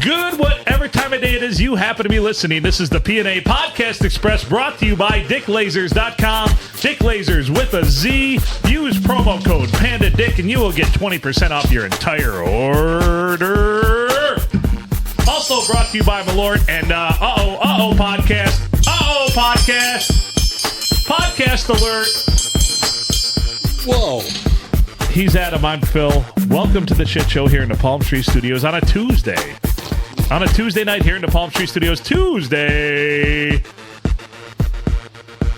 Good, whatever time of day it is you happen to be listening. This is the P&A Podcast Express brought to you by DickLasers.com. Dick Lasers with a Z. Use promo code PandaDick and you will get 20% off your entire order. Also brought to you by Malort and Podcast. Podcast alert. Whoa. He's Adam, I'm Phil. Welcome to the shit show here in the Palm Tree Studios on a Tuesday. On a Tuesday night here in the Palm Tree Studios. Tuesday.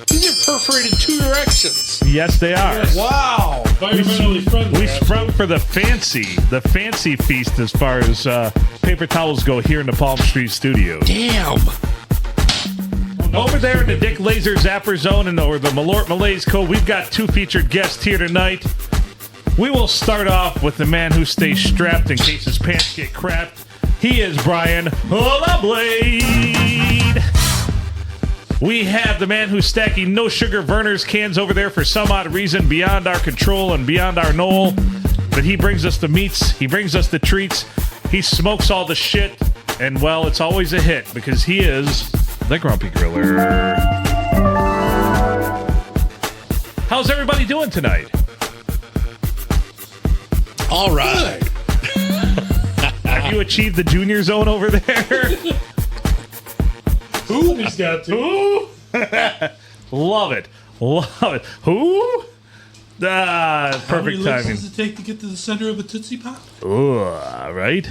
These are perforated two directions. Yes, they are. Yes. Wow. Environmentally friendly. We sprung for the fancy feast as far as paper towels go here in the Palm Tree Studios. Damn. Over there in the Dick Laser Zapper Zone or the Malort Malaise Co., we've got two featured guests here tonight. We will start off with the man who stays strapped in case his pants get crapped. He is Brian LaBlade. We have the man who's stacking no sugar Verner's cans over there for some odd reason beyond our control and beyond our knoll. But he brings us the meats. He brings us the treats. He smokes all the shit. And, well, it's always a hit because he is the Grumpy Griller. How's everybody doing tonight? All right. Have you achieved the junior zone over there? Who? He's got to. Who? Love it. Who? How many Perfect licks timing. does it take to get to the center of a Tootsie Pop? Right?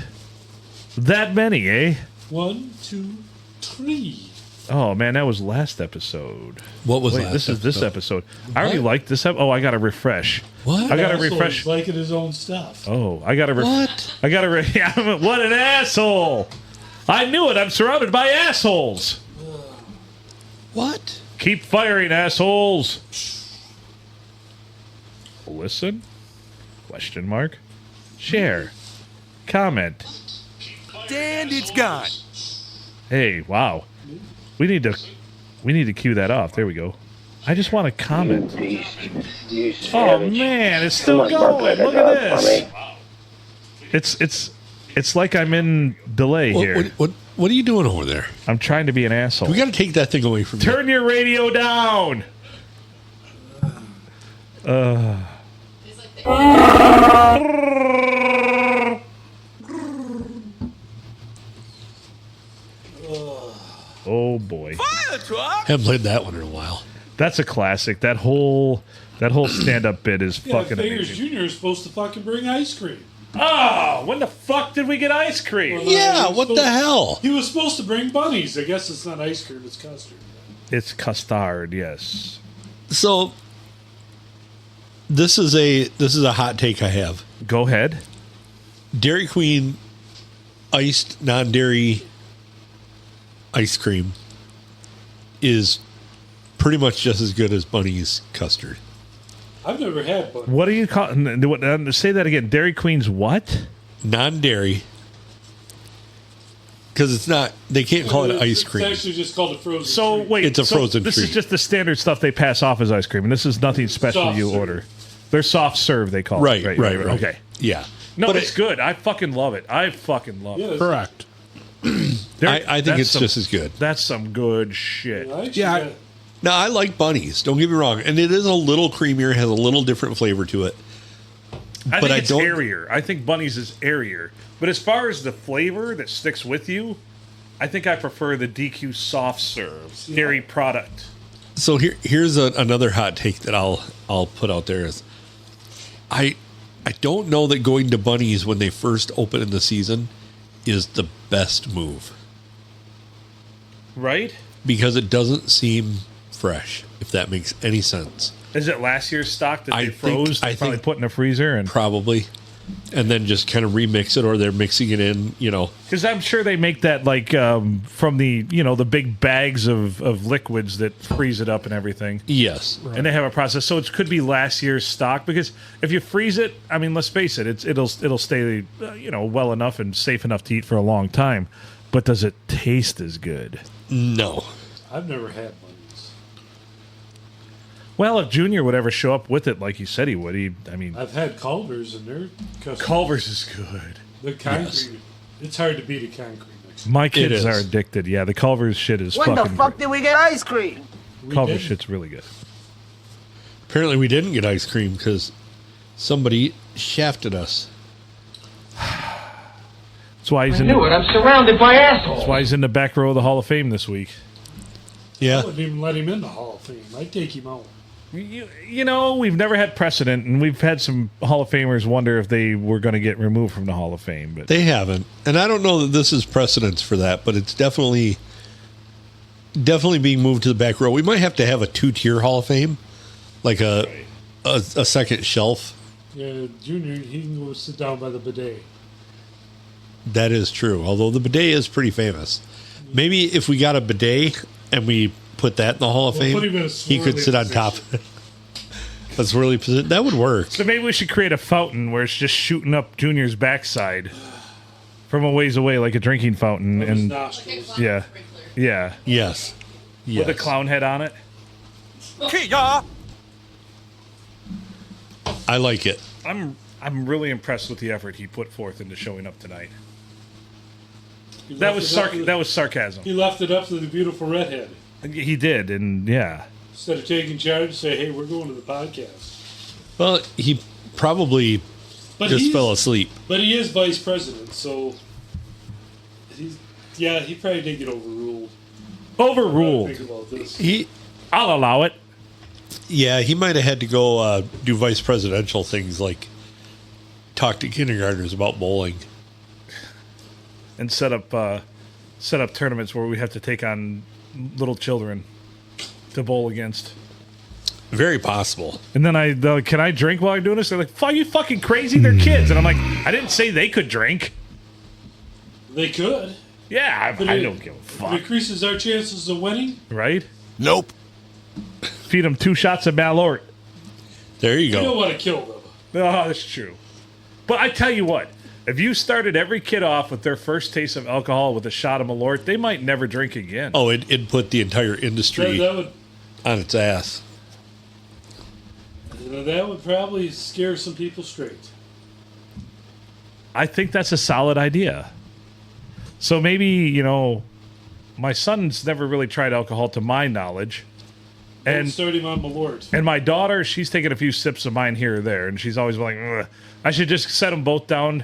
That many, eh? 1, 2, 3. Oh, man, that was last episode. What was Wait, last this is this episode. I already What? liked this episode. Oh, I got to refresh. What? I got to Also, refresh. he's liking his own stuff. Oh, I got to What? I got to what an asshole. I knew it. I'm surrounded by assholes. What? Keep firing, assholes. Listen. Question mark. Share. Comment. And it's gone. Hey, wow. We need to cue that off. There we go. I just want to comment. Oh man, it's still going. Look at this. It's like I'm in delay here. What are you doing over there? I'm trying to be an asshole. We got to take that thing away from you. Turn your radio down. Oh boy. Haven't played that one in a while. That's a classic. That whole stand-up bit is Yeah, fucking Fingers amazing. Jr. is supposed to fucking bring ice cream. Oh, when the fuck did we get ice cream? Well, Yeah, what the hell? He was supposed to bring bunnies. I guess it's not ice cream, it's custard. It's custard, yes. So this is a hot take I have. Go ahead. Dairy Queen iced non-dairy ice cream is pretty much just as good as Bunny's custard. I've never had bunnies. What are you calling? Say that again. Dairy Queen's what? Non-dairy. Because it's not, they can't call it ice cream. It's actually just called a frozen So treat. wait, It's a frozen This treat. is just the standard stuff they pass off as ice cream, and this is nothing special Soft you serve. order. They're soft serve. They call Right. it. Okay. Yeah. No, But it's good. I fucking love it. I fucking love Yeah, it. correct. There- I think that's it's just as good. That's some good shit. I actually Yeah, got- Now, I like Bunnies. Don't get me wrong. And it is a little creamier, has a little different flavor to it. I But think I it's don't- airier. I think Bunnies is airier. But as far as the flavor that sticks with you, I think I prefer the DQ soft serve dairy product. So here's another hot take that I'll put out there is I don't know that going to Bunnies when they first open in the season is the best move Right? because it doesn't seem fresh, if that makes any sense. Is it last year's stock that I they think- froze? I They probably think- put in the freezer, and Probably. And then just kind of remix it, or they're mixing it in, because I'm sure they make that like from the the big bags of liquids that freeze it up and everything. Yes. And they have a process, so it could be last year's stock. Because if you freeze it, I mean, let's face it, it'll stay well enough and safe enough to eat for a long time. But does it taste as good? No. I've never had bunnies. Well, if Junior would ever show up with it like he said he would, I've had Culver's and their custard. Culver's is good. The concrete. It's hard to beat a concrete mix. My kids are addicted. Yeah, the Culver's shit is When fucking the fuck great. did we get ice cream? Culver's shit's really good. Apparently, we didn't get ice cream because somebody shafted us. That's why he's I'm surrounded by assholes. That's why he's in the back row of the Hall of Fame this week. I Yeah. wouldn't even let him in the Hall of Fame. I'd take him out. You know, we've never had precedent, and we've had some Hall of Famers wonder if they were going to get removed from the Hall of Fame. But They haven't. And I don't know that this is precedence for that, but it's definitely being moved to the back row. We might have to have a 2-tier Hall of Fame, like a second shelf. Yeah, Junior, he can go sit down by the bidet. That is true. Although the bidet is pretty famous. Maybe if we got a bidet and we put that in the Hall of We'll put Fame, him in a he could swirly sit on top of it. A swirly position. That would work. so maybe we should create a fountain where it's just shooting up Junior's backside from a ways away, like a drinking fountain, Of his and nostrils. yeah, yeah, Yes. Yes. with a clown head on it. Kia! I like it. I'm really impressed with the effort he put forth into showing up tonight. He That left was it up to- that was sarcasm. He left it up to the beautiful redhead. He did, and yeah. Instead of taking charge, say, "Hey, we're going to the podcast." Well, he probably But just he's- fell asleep. But he is vice president, so he probably did get overruled. Overruled. Think about this. I'll allow it. Yeah, he might have had to go do vice presidential things like talk to kindergartners about bowling. And set up tournaments where we have to take on little children to bowl against. Very possible. And then they're like, can I drink while I'm doing this? They're like, are you fucking crazy? They're kids. And I'm like, I didn't say they could drink. They could. Yeah, But I it- don't give a It fuck. increases our chances of winning. Right? Nope. Feed them 2 shots of Malort. There you You don't go. want to kill them. Oh, that's true. But I tell you what, if you started every kid off with their first taste of alcohol with a shot of Malort, they might never drink again. Oh, it'd put the entire industry That would on its ass. that would probably scare some people straight. I think that's a solid idea. So maybe, my son's never really tried alcohol to my knowledge. And And start him on Malort. and my daughter, she's taken a few sips of mine here or there, and she's always like, ugh. I should just set them both down,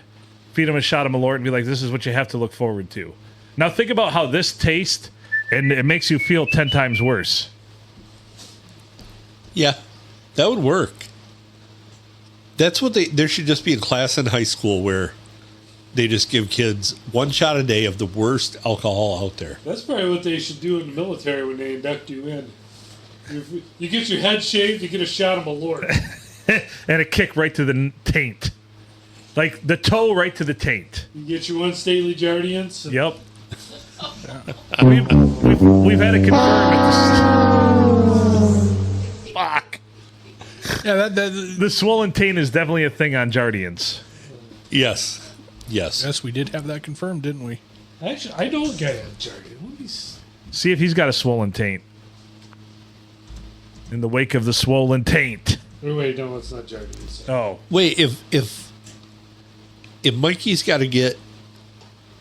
feed them a shot of Malort, and be like, this is what you have to look forward to. Now think about how this tastes, and it makes you feel 10 times worse. Yeah, that would work. That's what there should just be a class in high school where they just give kids 1 shot a day of the worst alcohol out there. That's probably what they should do in the military when they induct you in. You get your head shaved, you get a shot of Malort. And a kick right to the taint. Like the toe right to the taint. You get your one stately Jardiance. and- Yep. We've had it confirmed at this. Fuck. Yeah, The swollen taint is definitely a thing on Jardiance. Yes. Yes. yes, we did have that confirmed, didn't we? Actually, I know a guy at Jardiance. What is- See if he's got a swollen taint. In the wake of the swollen taint. Oh, wait, no, it's not Jardiance. Oh. Wait, if Mikey's got to get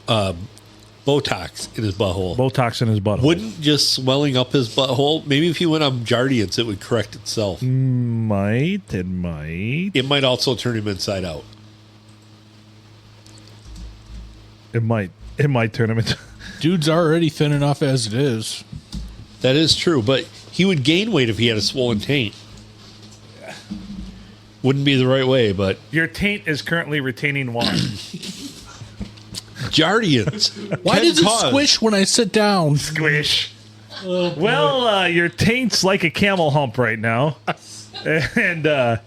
Botox in his butthole, Botox in his butthole. wouldn't just swelling up his butthole, maybe if he went on Jardiance, it would correct itself. It might. It might also turn him inside out. It might turn him into. Dude's already thin enough as it is. That is true, but he would gain weight if he had a swollen taint. Wouldn't be the right way, but Your taint is currently retaining water. Jardiance. Why can does it cause- squish when I sit down? Squish. Well, your taint's like a camel hump right now. And Oh,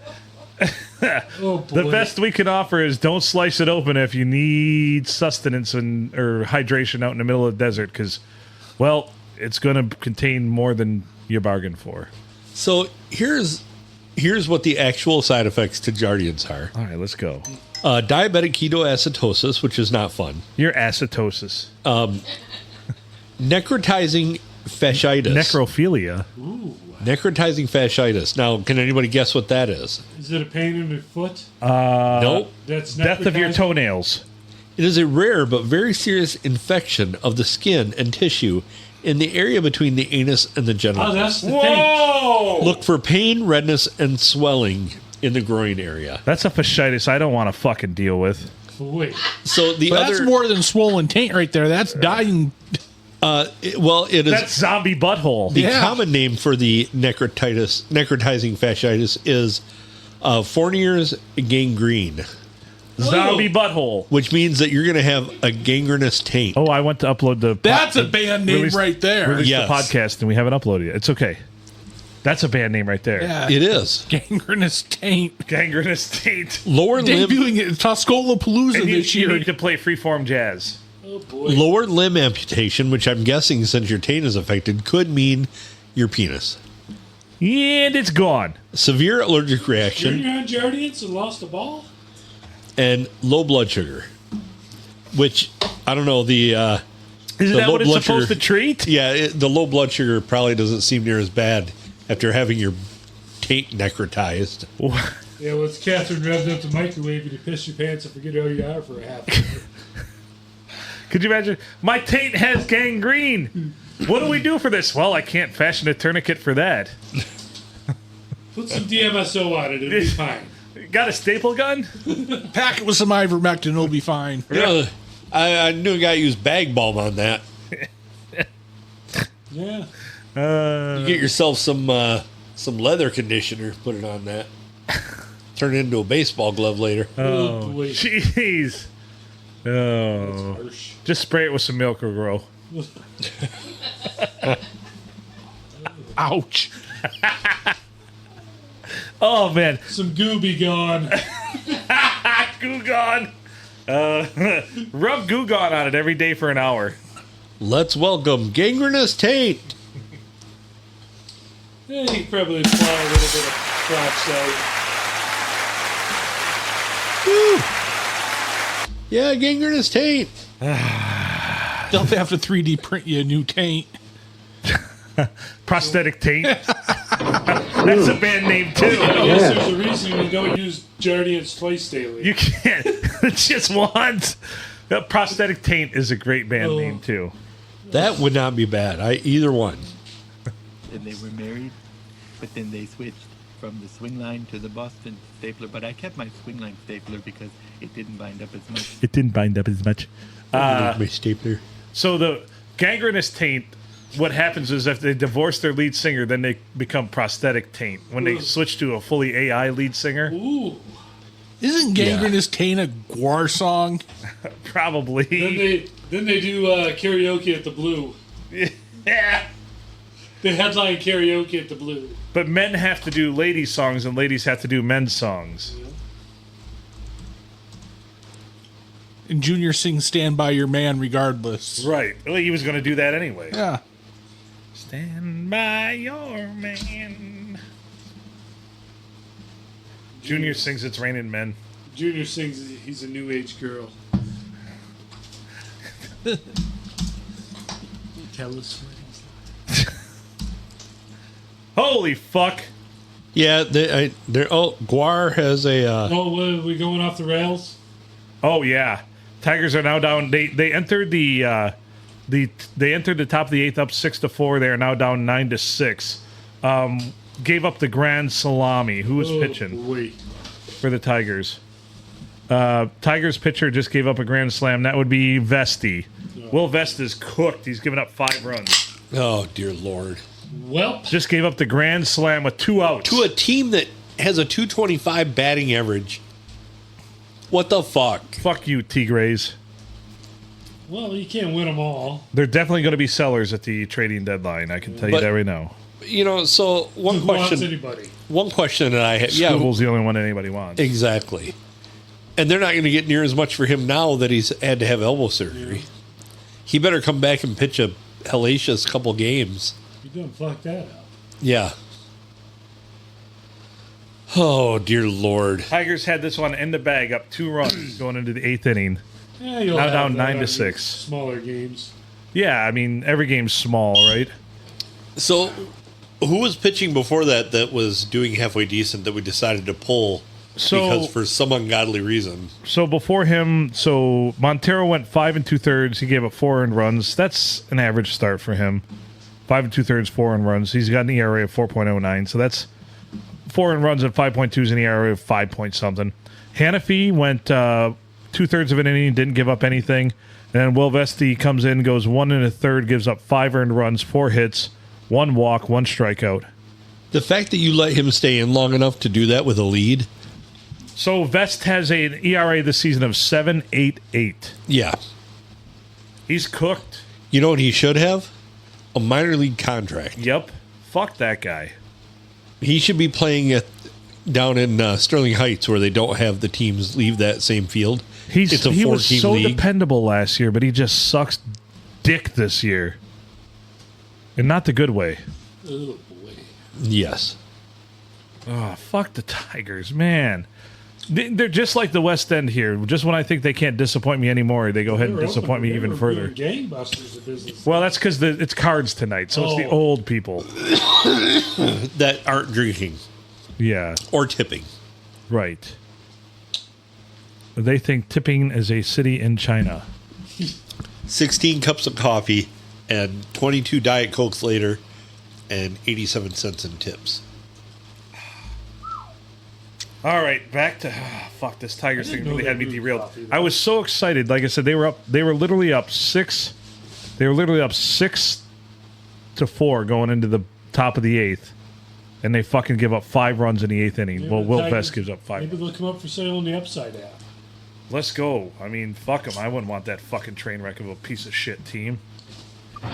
the boy. best we can offer is don't slice it open if you need sustenance or hydration out in the middle of the desert because, well, it's going to contain more than you bargained for. So here's what the actual side effects to Jardiance are. All right, let's go. Diabetic ketoacidosis, which is not fun. Your acetosis. Necrotizing fasciitis. Necrophilia. Necrotizing fasciitis. Now, can anybody guess what that is? Is it a pain in the foot? Nope. That's Death of your necrotizing? toenails. It is a rare but very serious infection of the skin and tissue in the area between the anus and the genitals. Oh, that's the thing. Whoa! Look for pain, redness, and swelling in the groin area. That's a fasciitis I don't want to fucking deal with. Wait. So the But other, that's more than swollen taint right there. That's dying. it is That's zombie butthole. the Yeah. common name for the necrotizing fasciitis is Fournier's gangrene, Zombie butthole. which means that you're going to have a gangrenous taint. Oh, I went to upload the. That's a band name right there. Release Yes. the podcast and we haven't uploaded it. It's okay. That's a band name right there. Yeah. It is. Gangrenous taint. Gangrenous taint. Lower limb Debuting at Tuscola Palooza And this you year. need to play freeform jazz. Oh, boy. lower limb amputation, which I'm guessing since your taint is affected, could mean your penis. And it's gone. Severe allergic reaction You're on Jardiance and lost a ball? and low blood sugar, which I don't know Isn't The that low what it's blood supposed sugar- to treat? the low blood sugar probably doesn't seem near as bad after having your taint necrotized. Yeah, well, it's Catherine revved up the microwave and you piss your pants and forget who you are for a half hour. Could you imagine? My taint has gangrene. What do we do for this? Well, I can't fashion a tourniquet for that. Put some DMSO on it, it'll be fine. Got a staple gun? Pack it with some ivermectin, it'll be fine. You know, I knew a guy used bag balm on that. Yeah. You get yourself some leather conditioner, put it on that. Turn it into a baseball glove later. Oh, boy. Jeez. Oh. Harsh. Just spray it with some milk or grow. Ouch. Oh, man. Some goo be gone. Goo Gone. Rub Goo Gone on it every day for an hour. Let's welcome gangrenous taint. Yeah, you can probably apply a little bit of peroxide. Yeah, gangrenous taint. They'll have to 3D print you a new taint. Prosthetic taint. That's a band name, too. I guess there's a reason you don't use Jardiance twice daily. You can't. It's just once. Prosthetic taint is a great band name, too. That would not be bad. Either one. And they were married, but then they switched from the swing line to the Boston stapler. But I kept my swing line stapler because it didn't bind up as much. It didn't bind up as much. My stapler. So the gangrenous taint, what happens is if they divorce their lead singer, then they become prosthetic taint. When they switch to a fully AI lead singer, Ooh. Isn't Gangrenous Taint a Guar song? probably. Then they do karaoke at the Blue. Yeah. They headline karaoke at the Blue. But men have to do ladies' songs and ladies have to do men's songs. And Junior sings Stand By Your Man regardless. Right. Well, he was going to do that anyway. Yeah. Stand by your man. Junior sings It's Raining Men. Junior sings he's a new age girl. Tell us what he's like. Holy fuck. Yeah, Guar has a. Oh, what, are we going off the rails? Oh yeah, Tigers are now down. They entered they entered the top of the eighth up 6-4. They are now down 9-6. Gave up the grand salami. Who was pitching Boy. for the Tigers? Tigers pitcher just gave up a grand slam. That would be Vesti. Will Vest is cooked. He's given up 5 runs. Oh dear Lord! Well, Just gave up the grand slam with 2 outs. To a team that has a 225 batting average. What the fuck? Fuck you, Tigres. well, you can't win them all. They're definitely going to be sellers at the trading deadline. I can tell you But- that right now. You know, so one Who wants question. anybody? One question that I have. Yeah, Squibble's the only one anybody wants. exactly. And they're not going to get near as much for him now that he's had to have elbow surgery. He better come back and pitch a hellacious couple games. You done fucked that up. Yeah. Oh dear Lord! Tigers had this one in the bag, up 2 runs going into the 8th inning. Yeah, you'll Now have down that 9-6. on your Smaller games. Yeah, I mean, every game's small, right? So, who was pitching before that was doing halfway decent that we decided to pull because for some ungodly reason. So before him, Montero went 5 2/3. He gave up 4 earned runs. That's an average start for him. 5 2/3, 4 earned runs. He's got an ERA of 4.09. So that's 4 earned runs at 5.2s, an ERA of 5 point something. Hannafy went 2/3 of an inning, didn't give up anything. And then Will Vesti comes in, goes 1 1/3, gives up 5 earned runs, 4 hits, 1 walk, 1 strikeout. The fact that you let him stay in long enough to do that with a lead. So Vest has an ERA this season of 7.88. Yeah. He's cooked. You know what he should have? A minor league contract. Yep. Fuck that guy. He should be playing down in Sterling Heights where they don't have the teams leave that same field. He was so league. dependable last year, but he just sucks dick this year. And not the good way. Oh, boy. Yes. Oh, fuck the Tigers, man. They're just like the West End here. Just when I think they can't disappoint me anymore, they go ahead and disappoint me even further. Gangbusters of business. Well, that's because it's cards tonight, so it's the old people. That aren't drinking. Yeah. Or tipping. Right. They think tipping is a city in China. 16 cups of coffee and 22 Diet Cokes later and 87 cents in tips. All right, back to fuck this Tigers thing really had me derailed. I was so excited. Like I said, they were literally up 6. They were literally up 6-4 going into the top of the 8th. And they fucking give up 5 runs in the 8th inning. Maybe Well, the Will Tigers- Vest gives up 5. Maybe they'll come up for sale on the Upside app. Let's go. I mean, fuck them. I wouldn't want that fucking train wreck of a piece of shit team.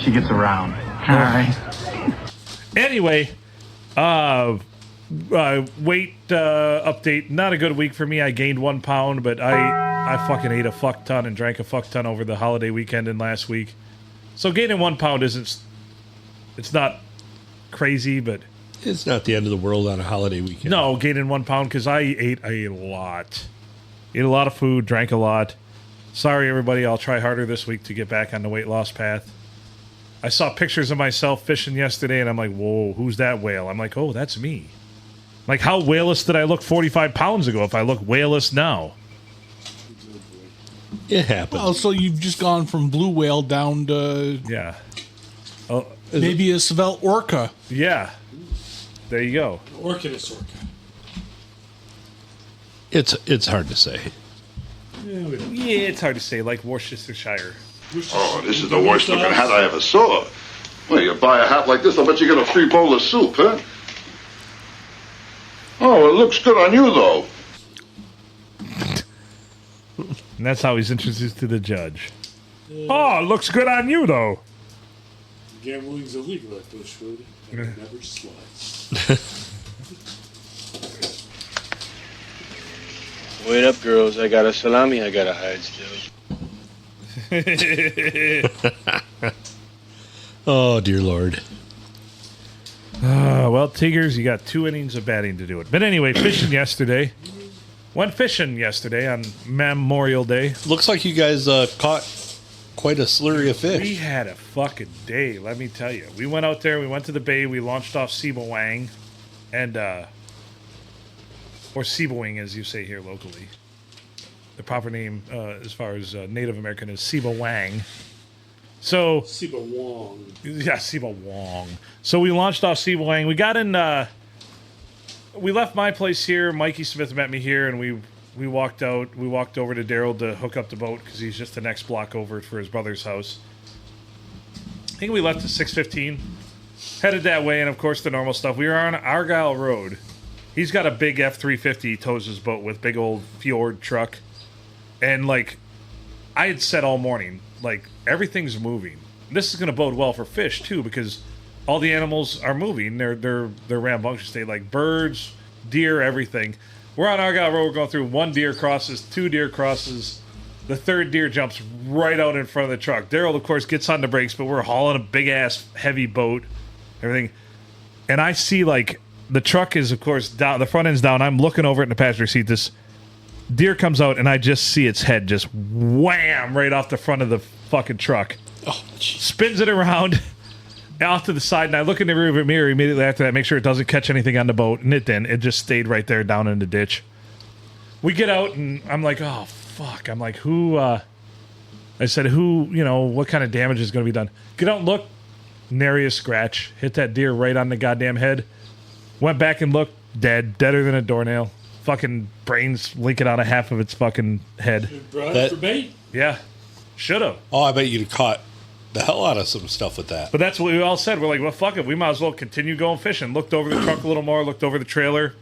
She gets around. All right. Anyway, weight update. Not a good week for me. I gained 1 pound, but I fucking ate a fuck ton and drank a fuck ton over the holiday weekend and last week. So gaining 1 pound it's not crazy, but It's not the end of the world on a holiday weekend. no, gaining 1 pound because I ate a lot. Ate a lot of food, drank a lot. Sorry, everybody. I'll try harder this week to get back on the weight loss path. I saw pictures of myself fishing yesterday, and I'm like, whoa, who's that whale? I'm like, oh, that's me. Like, how whaleless did I look 45 pounds ago if I look whaleless now? It happens. Oh, so you've just gone from blue whale down to Yeah. Oh, maybe a Svelte orca. yeah. There you go. Orchidus orca. It's hard to say. Yeah, we don't. Yeah, it's hard to say, like Worcestershire. Oh, this is the worst looking hat I ever saw. Well, you buy a hat like this, I'll bet you get a free bowl of soup, huh? Oh, it looks good on you, though. And that's how he's introduced to the judge. Oh, it looks good on you, though. Gambling's illegal at Bushwood, and it never slides. Wait up, girls. I got a salami I gotta hide still. Oh, dear Lord. Well, Tigers, you got 2 innings of batting to do it. But anyway, fishing yesterday. Went fishing yesterday on Memorial Day. Looks like you guys caught quite a slurry of We fish. had a fucking day, let me tell you. We went out there, we went to the bay, we launched off Seabawang, and, or Seabawing, as you say here locally. The proper name, as far as Native American, is Seabawang. So, Siba Wong. yeah, Seabawang. So we launched off Seabawang. We got in, we left my place here. Mikey Smith met me here, and we walked out. We walked over to Daryl to hook up the boat because he's just the next block over for his brother's house. I think we left at 6:15. Headed that way, and of course the normal stuff. We were on Argyle Road. He's got a big F-350 he tows his boat with, big old Fjord truck. And, like, I had said all morning, like, everything's moving. This is going to bode well for fish, too, because all the animals are moving. They're rambunctious. They like birds, deer, everything. We're on Argyle Road. We're going through 1 deer crosses, 2 deer crosses. The 3rd deer jumps right out in front of the truck. Daryl, of course, gets on the brakes, but we're hauling a big-ass heavy boat, everything. And I see, like, the truck is, of course, down. The front end's down. I'm looking over it in the passenger seat. This deer comes out, and I just see its head just wham right off the front of the fucking truck. Oh, geez. Spins it around off to the side, and I look in the rearview mirror immediately after that, make sure it doesn't catch anything on the boat, and it didn't. It just stayed right there down in the ditch. we get out, and I'm like, oh, fuck. I'm like, who, I said, what kind of damage is going to be done? Get out and look. Nary a scratch. Hit that deer right on the goddamn head. Went back and looked. Deader than a doornail. Fucking brains leaking out of half of its fucking head. Brought it for bait. Yeah. Should have. Oh, I bet you'd have caught the hell out of some stuff with that. But that's what we all said. We're like, well, fuck it. We might as well continue going fishing. Looked over the truck a little more. Looked over the trailer.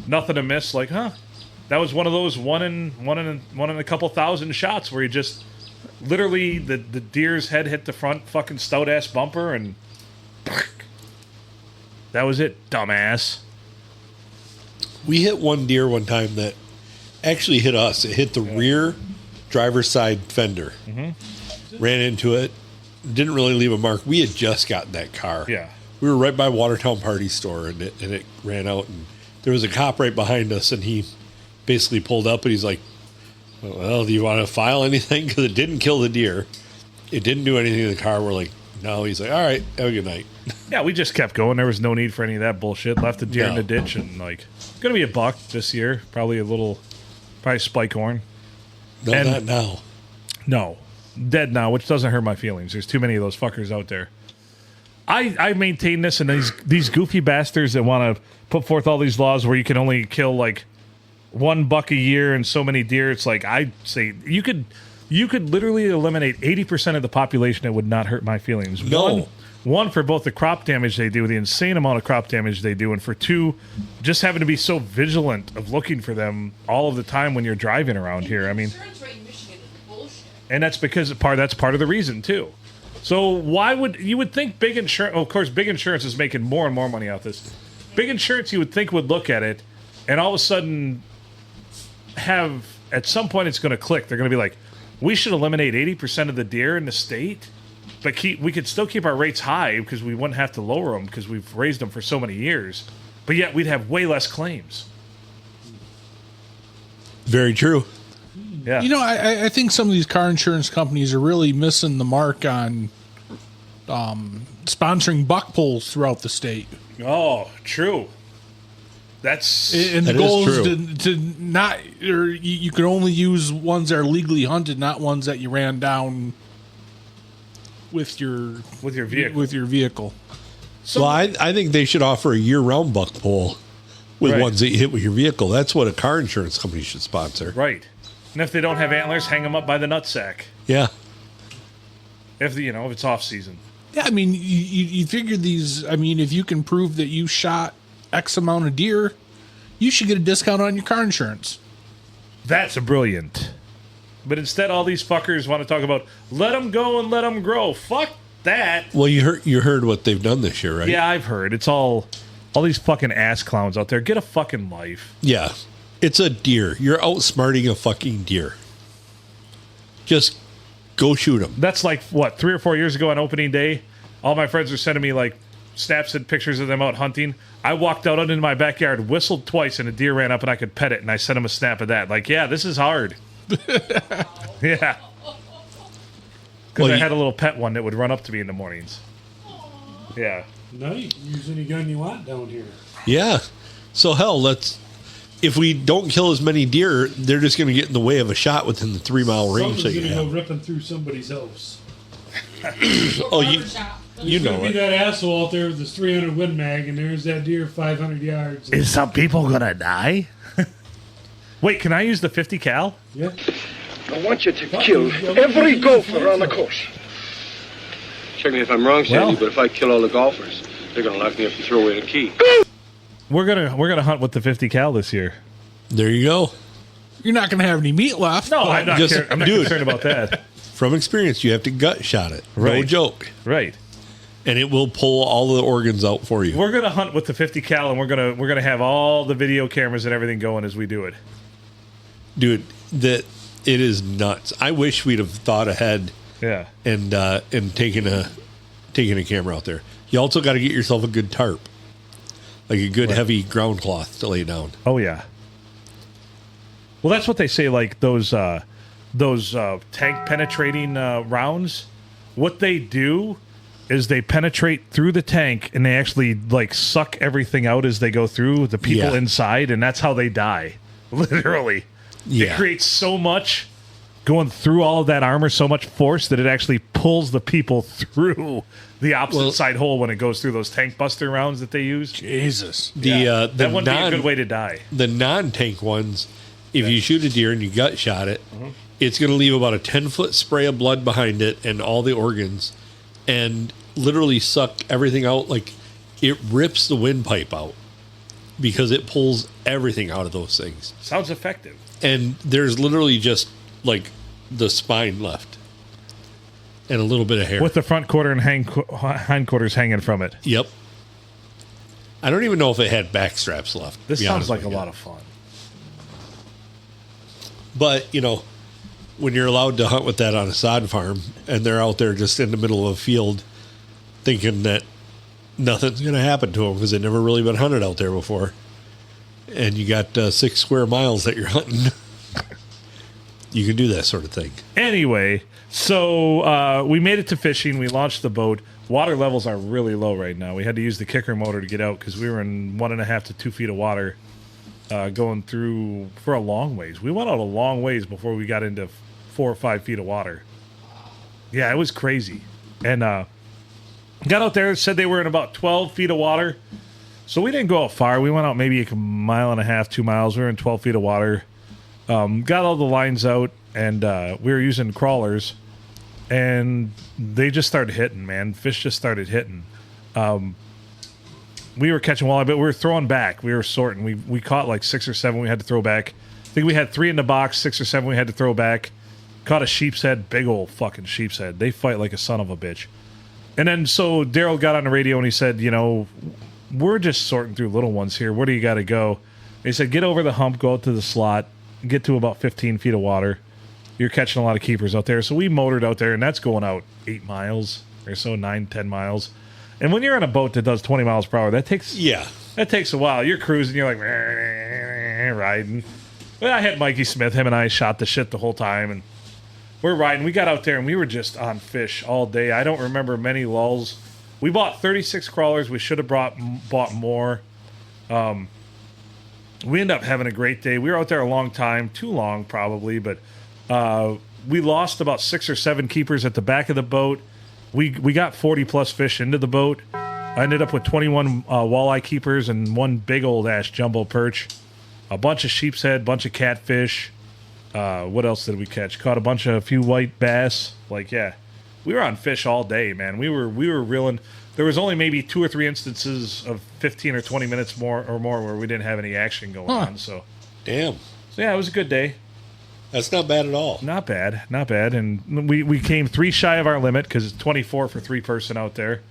Nothing to miss. Like, that was one of those one in a couple thousand shots where you just literally the deer's head hit the front fucking stout ass bumper and that was it, dumbass. We hit one deer one time that actually hit us. It hit the rear driver's side fender. Mm-hmm. Ran into it. Didn't really leave a mark. We had just gotten that car. Yeah. We were right by Watertown Party Store, and it ran out. And there was a cop right behind us, and he basically pulled up, and he's like, well, do you want to file anything? Because it didn't kill the deer. It didn't do anything to the car. We're like, no. He's like, all right, have a good night. Yeah, we just kept going. There was no need for any of that bullshit. Left the deer in the ditch, and like, going to be a buck this year. Probably spike horn. No, and not now. No. Dead now, which doesn't hurt my feelings. There's too many of those fuckers out there. I maintain this, and these goofy bastards that want to put forth all these laws where you can only kill like one buck a year and so many deer. It's like, I say you could literally eliminate 80% of the population. It would not hurt my feelings. No. One, for both the crop damage they do, the insane amount of crop damage they do, and for two, just having to be so vigilant of looking for them all of the time when you're driving around here. I mean, and that's because that's part of the reason too. So why would you think big insurance? Oh, of course, big insurance is making more and more money off this. Big insurance, you would think, would look at it and all of a sudden have, at some point, it's going to click. They're going to be like, we should eliminate 80% of the deer in the state, but we could still keep our rates high because we wouldn't have to lower them because we've raised them for so many years. But yet we'd have way less claims. Very true. Yeah. You know, I think some of these car insurance companies are really missing the mark on sponsoring buck pulls throughout the state. Oh, true. And the goal is to not, or you can only use ones that are legally hunted, not ones that you ran down with your vehicle. So, well, I think they should offer a year-round buck pull with ones that you hit with your vehicle. That's what a car insurance company should sponsor. Right. And if they don't have antlers, hang them up by the nutsack. Yeah. If it's off season. Yeah, I mean, you figure these. I mean, if you can prove that you shot X amount of deer, you should get a discount on your car insurance. That's brilliant. But instead, all these fuckers want to talk about let them go and let them grow. Fuck that. Well, you heard what they've done this year, right? Yeah, I've heard. It's all these fucking ass clowns out there. Get a fucking life. Yeah. It's a deer. You're outsmarting a fucking deer. Just go shoot them. That's like, 3 or 4 years ago on opening day? All my friends were sending me, like, snaps and pictures of them out hunting. I walked out into my backyard, whistled twice, and a deer ran up, and I could pet it, and I sent him a snap of that. Like, yeah, this is hard. Yeah. Because I had a little pet one that would run up to me in the mornings. Yeah. No, you can use any gun you want down here. Yeah. So, hell, if we don't kill as many deer, they're just going to get in the way of a shot within the 3-mile range that you have. Somebody's going to go ripping through somebody's house. Oh, you know it. Be that asshole out there with this 300 Win Mag, and there's that deer 500 yards. Is some people going to die? Wait, can I use the 50 cal? Yeah. I want you to kill every golfer on the course. Check me if I'm wrong, Sandy, but if I kill all the golfers, they're going to lock me up and throw away the key. We're gonna hunt with the 50 cal this year. There you go. You're not gonna have any meat left. No, I'm not concerned about that. From experience, you have to gut shot it. Right. No joke. Right. And it will pull all the organs out for you. We're gonna hunt with the 50 cal, and we're gonna have all the video cameras and everything going as we do it. Dude, it is nuts. I wish we'd have thought ahead. Yeah. And taken a camera out there. You also got to get yourself a good tarp. Like a good heavy ground cloth to lay down. Oh yeah. Well, that's what they say. Like those tank penetrating rounds. What they do is they penetrate through the tank and they actually like suck everything out as they go through the people inside, and that's how they die. Literally. Yeah. It creates so much going through all of that armor, so much force that it actually pulls the people through the opposite side hole when it goes through those tank buster rounds that they use. Jesus. That wouldn't be a good way to die. The non-tank ones, if you shoot a deer and you gut shot it, it's going to leave about a 10-foot spray of blood behind it and all the organs and literally suck everything out. Like, it rips the windpipe out because it pulls everything out of those things. Sounds effective. And there's literally just, like, the spine left and a little bit of hair. With the front quarter and hindquarters hanging from it. Yep. I don't even know if it had back straps left. This sounds like a lot of fun. But, you know, when you're allowed to hunt with that on a sod farm and they're out there just in the middle of a field thinking that nothing's going to happen to them because they've never really been hunted out there before, and you got 6 square miles that you're hunting, you can do that sort of thing. Anyway, so we made it to fishing. We launched the boat. Water levels are really low right now. We had to use the kicker motor to get out because we were in 1.5 to 2 feet of water going through for a long ways. We went out a long ways before we got into 4 or 5 feet of water. Yeah, it was crazy. And got out there, said they were in about 12 feet of water. So we didn't go out far. We went out maybe 1.5 miles, 2 miles. We were in 12 feet of water. Got all the lines out, and we were using crawlers. And they just started hitting, man. Fish just started hitting. We were catching walleye, but we were throwing back. We were sorting. We caught like 6 or 7 we had to throw back. I think we had 3 in the box, 6 or 7 we had to throw back. Caught a sheep's head, big old fucking sheep's head. They fight like a son of a bitch. And then so Daryl got on the radio and he said, you know, we're just sorting through little ones here. Where do you got to go? He said, get over the hump, go out to the slot, get to about 15 feet of water. You're catching a lot of keepers out there. So we motored out there, and that's going out 8 miles or so, 9, 10 miles. And when you're on a boat that does 20 miles per hour, that takes a while. You're cruising, you're like riding. Well, I had Mikey Smith. Him and I shot the shit the whole time, and we're riding. We got out there, and we were just on fish all day. I don't remember many lulls. We bought 36 crawlers. We should have bought more. We ended up having a great day. We were out there a long time, too long probably, but we lost about 6 or 7 keepers at the back of the boat. We got 40 plus fish into the boat. I ended up with 21 walleye keepers and 1 big old ass jumbo perch, a bunch of sheep's head, bunch of catfish. What else did we catch? Caught a few white bass. Like, yeah, we were on fish all day, man. We were reeling. There was only maybe 2 or 3 instances of 15 or 20 minutes more where we didn't have any action going on. So, damn. So yeah, it was a good day. That's not bad at all. Not bad. And we came 3 shy of our limit because it's 24 for 3 person out there.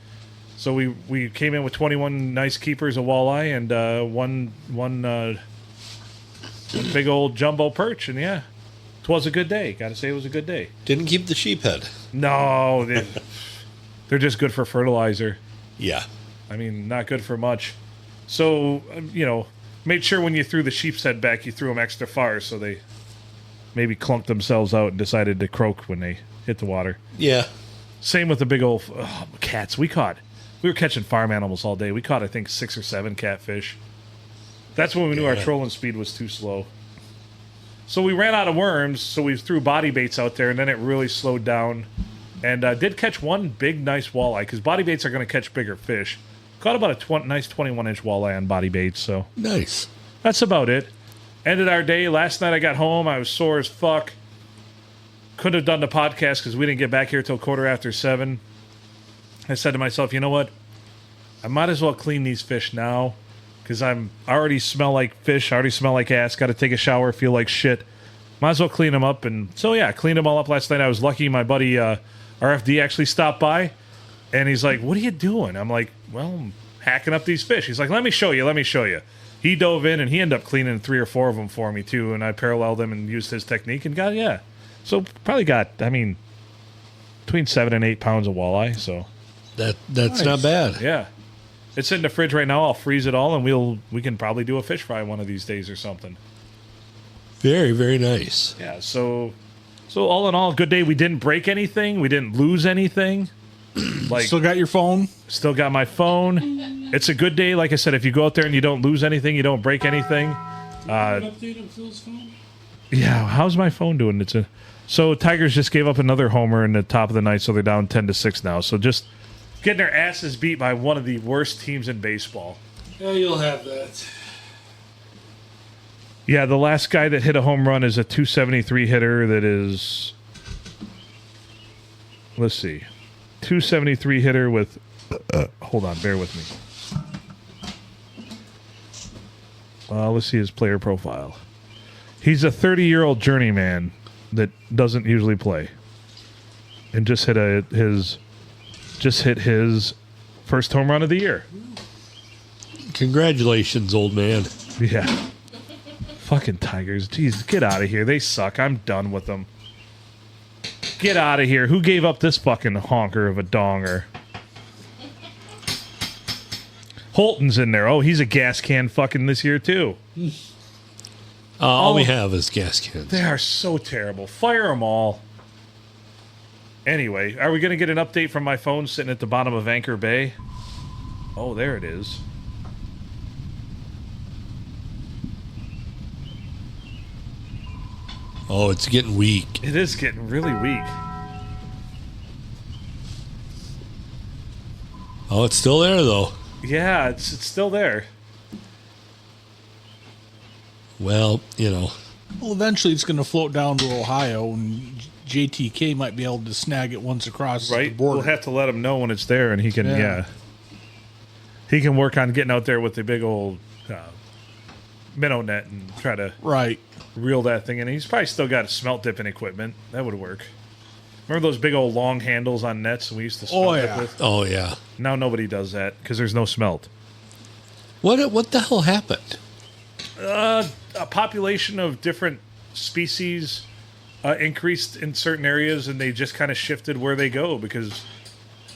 So we came in with 21 nice keepers of walleye and one big old jumbo perch. And yeah, it was a good day. Got to say it was a good day. Didn't keep the sheep head. No, they're just good for fertilizer. Yeah. I mean, not good for much. So, you know, made sure when you threw the sheep's head back, you threw them extra far so they maybe clunked themselves out and decided to croak when they hit the water. Yeah. Same with the big old cats. We were catching farm animals all day. We caught, I think, 6 or 7 catfish. That's when we knew our trolling speed was too slow. So we ran out of worms, so we threw body baits out there, and then it really slowed down. And did catch 1 big, nice walleye, because body baits are going to catch bigger fish. Caught about a nice 21-inch walleye on body baits, so. Nice. That's about it. Ended our day. Last night I got home. I was sore as fuck. Couldn't have done the podcast because we didn't get back here till 7:15. I said to myself, you know what? I might as well clean these fish now because I already smell like fish. I already smell like ass. Got to take a shower. Feel like shit. Might as well clean them up. And so, yeah, cleaned them all up last night. I was lucky my buddy RFD actually stopped by. And he's like, what are you doing? I'm like, well, I'm hacking up these fish. He's like, let me show you. He dove in, and he ended up cleaning 3 or 4 of them for me, too. And I paralleled them and used his technique and got, yeah. So probably got, between 7 and 8 pounds of walleye. So that's nice. Not bad. Yeah. It's in the fridge right now. I'll freeze it all, and we can probably do a fish fry one of these days or something. Very, very nice. Yeah, so all in all, good day. We didn't break anything. We didn't lose anything. Still got your phone? Still got my phone. It's a good day. Like I said, if you go out there and you don't lose anything, you don't break anything, An update on Phil's phone? Yeah, how's my phone doing? So Tigers just gave up another homer in the top of the ninth, so they're down 10-6 now. So just getting their asses beat by one of the worst teams in baseball. Yeah, you'll have that. Yeah, the last guy that hit a home run is a 273 hitter that is, let's see, 273 hitter with, hold on, bear with me. Let's see his player profile. He's a 30-year-old journeyman that doesn't usually play, and just hit his first home run of the year. Congratulations, old man. Yeah. Fucking Tigers. Jeez, get out of here. They suck. I'm done with them. Get out of here. Who gave up this fucking honker of a donger? Holton's in there. Oh, he's a gas can fucking this year, too. All we have is gas cans. They are so terrible. Fire them all. Anyway, are we going to get an update from my phone sitting at the bottom of Anchor Bay? Oh, there it is. Oh, it's getting weak. It is getting really weak. Oh, it's still there, though. Yeah, it's still there. Well, Well, eventually it's going to float down to Ohio, and JTK might be able to snag it once across the border. We'll have to let him know when it's there, and he can, he can work on getting out there with the big old minnow net and try to reel that thing in. He's probably still got smelt dipping equipment. That would work. Remember those big old long handles on nets we used to smelt dip with? Oh, yeah. Now nobody does that because there's no smelt. What the hell happened? A population of different species increased in certain areas, and they just kind of shifted where they go because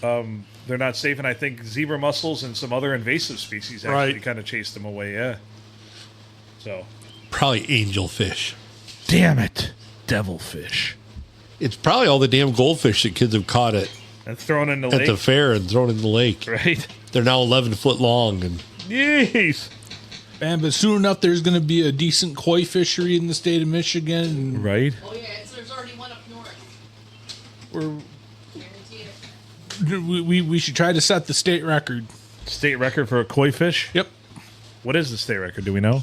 they're not safe. And I think zebra mussels and some other invasive species actually kind of chased them away. Yeah. So probably angelfish. Damn it, devilfish. It's probably all the damn goldfish that kids have caught and thrown in the at lake. the fair and thrown in the lake. Right. They're now 11 foot long and. Jeez. Man, but soon enough, there's going to be a decent koi fishery in the state of Michigan. Right. Oh, yeah, there's already one up north. We should try to set the state record. State record for a koi fish? Yep. What is the state record? Do we know?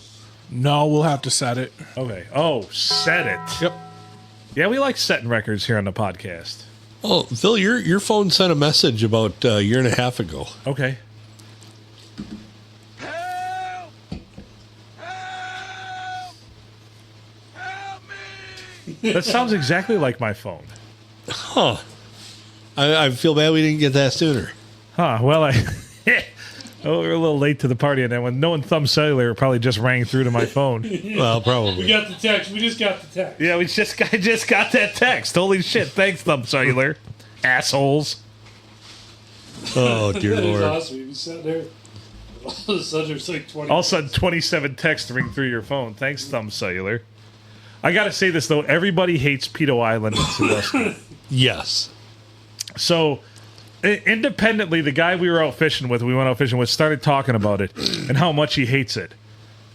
No, we'll have to set it. Okay. Oh, set it. Yep. Yeah, we like setting records here on the podcast. Oh, Phil, your phone sent a message about a year and a half ago. Okay. That sounds exactly like my phone. Huh. I feel bad we didn't get that sooner. Huh. Well, we're a little late to the party on that one. Knowing Thumb Cellular probably just rang through to my phone. Well, probably. We got the text. We just got the text. Yeah, I just got that text. Holy shit. Thanks, Thumb Cellular. Assholes. Oh, dear That Lord. was awesome. We sat there. All of a sudden, there's like 20. All of a sudden, 27 texts ring through your phone. Thanks, Thumb Cellular. I got to say this, though. Everybody hates Pedo Island in Sandusky. Yes. So, independently, the guy we went out fishing with, started talking about it and how much he hates it.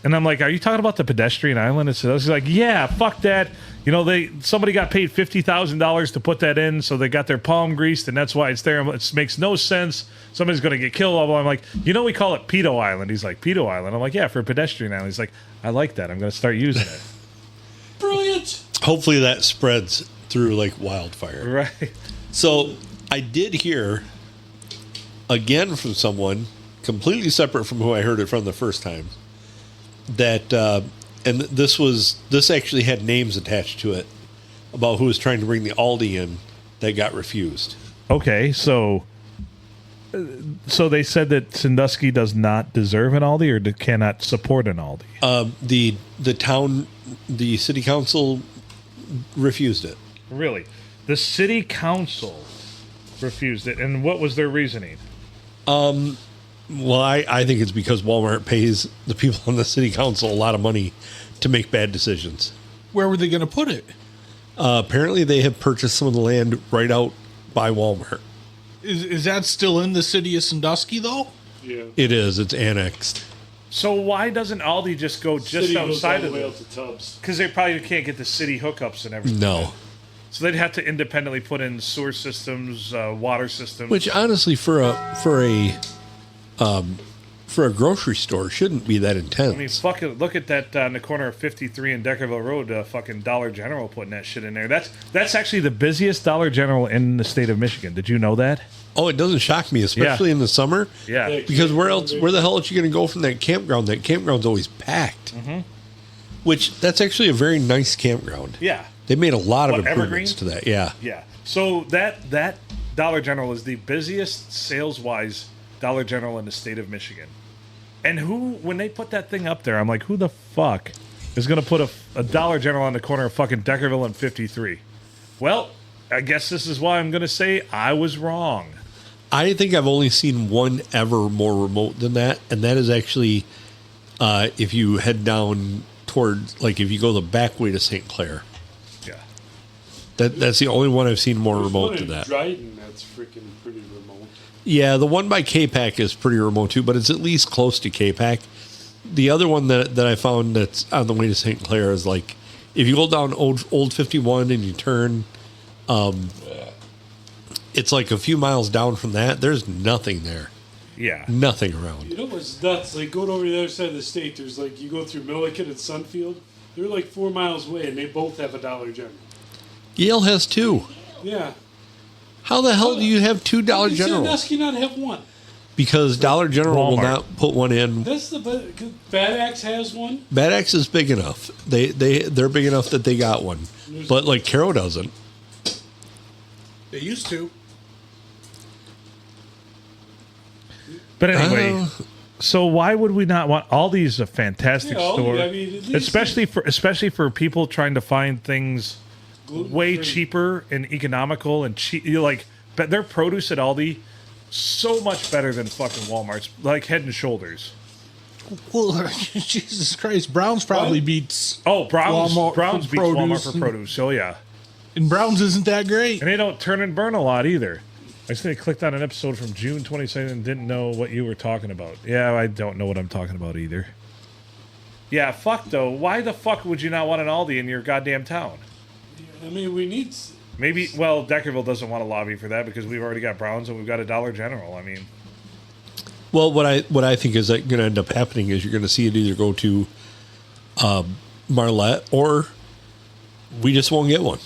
And I'm like, are you talking about the pedestrian island? And so he's like, yeah, fuck that. You know, somebody got paid $50,000 to put that in, so they got their palm greased, and that's why it's there. It makes no sense. Somebody's going to get killed. Blah, blah. I'm like, we call it Pedo Island. He's like, Pedo Island? I'm like, yeah, for a pedestrian island. He's like, I like that. I'm going to start using it. Brilliant. Hopefully that spreads through like wildfire. Right. So I did hear again from someone completely separate from who I heard it from the first time that and this actually had names attached to it about who was trying to bring the Aldi in that got refused. Okay, so they said that Sandusky does not deserve an Aldi or cannot support an Aldi. The city council refused it. Really? The city council refused it, and what was their reasoning? Well, I think it's because Walmart pays the people on the city council a lot of money to make bad decisions. Where were they going to put it? Apparently, they have purchased some of the land right out by Walmart. Is that still in the city of Sandusky, though? Yeah. It is. It's annexed. So why doesn't Aldi just go just City goes outside all of the way it? out to Tubbs. Because they probably can't get the city hookups and everything. No. So they'd have to independently put in sewer systems, water systems. Which honestly, for a grocery store, shouldn't be that intense. I mean, fuck it. Look at that on the corner of 53 and Deckerville Road. Fucking Dollar General putting that shit in there. That's actually the busiest Dollar General in the state of Michigan. Did you know that? Oh, it doesn't shock me, especially in the summer. Yeah. Because where the hell are you going to go from that campground? That campground's always packed. Mm-hmm. Which, that's actually a very nice campground. Yeah. They made a lot of Evergreen? improvements to that. Yeah. Yeah. So that Dollar General is the busiest sales-wise Dollar General in the state of Michigan. And when they put that thing up there, I'm like, who the fuck is going to put a Dollar General on the corner of fucking Deckerville and 53? Well, I guess this is why I'm going to say I was wrong. I think I've only seen one ever more remote than that, and that is actually if you head down towards, like, if you go the back way to St. Clair. Yeah. That's the only one I've seen more There's remote one than in that. Dryden that's freaking pretty remote. Yeah, the one by K-Pac is pretty remote too, but it's at least close to K-Pac. The other one that I found that's on the way to St. Clair is like, if you go down Old 51 and you turn, it's like a few miles down from that. There's nothing there. Yeah. Nothing around. You know what's nuts? Like, going over to the other side of the state, there's like, you go through Milliken and Sunfield, they're like 4 miles away, and they both have a Dollar General. Yale has two. Yeah. How the hell do you have two Dollar Generals? Sandusky not have one? Because Dollar General will Walmart. not put one in. That's the Bad Axe has one. Bad Axe is big enough. They're big enough that they got one. But like Caro doesn't. They used to. But anyway, so why would we not want Aldi's a fantastic Yeah, Aldi, store, I mean, at least especially for people trying to find things way cheaper and economical and cheap. But their produce at Aldi so much better than fucking Walmart's, like head and shoulders. Well, Jesus Christ, Brown's probably beats. Oh, Brown's Walmart beats Walmart for produce. Oh yeah, and Brown's isn't that great, and they don't turn and burn a lot either. I just clicked on an episode from June 22nd and didn't know what you were talking about. Yeah, I don't know what I'm talking about either. Yeah, fuck though. Why the fuck would you not want an Aldi in your goddamn town? I mean, we need. Maybe, well, Deckerville doesn't want to lobby for that because we've already got Browns and we've got a Dollar General. I mean, well, what I think is that going to end up happening is you're going to see it either go to Marlette or we just won't get one.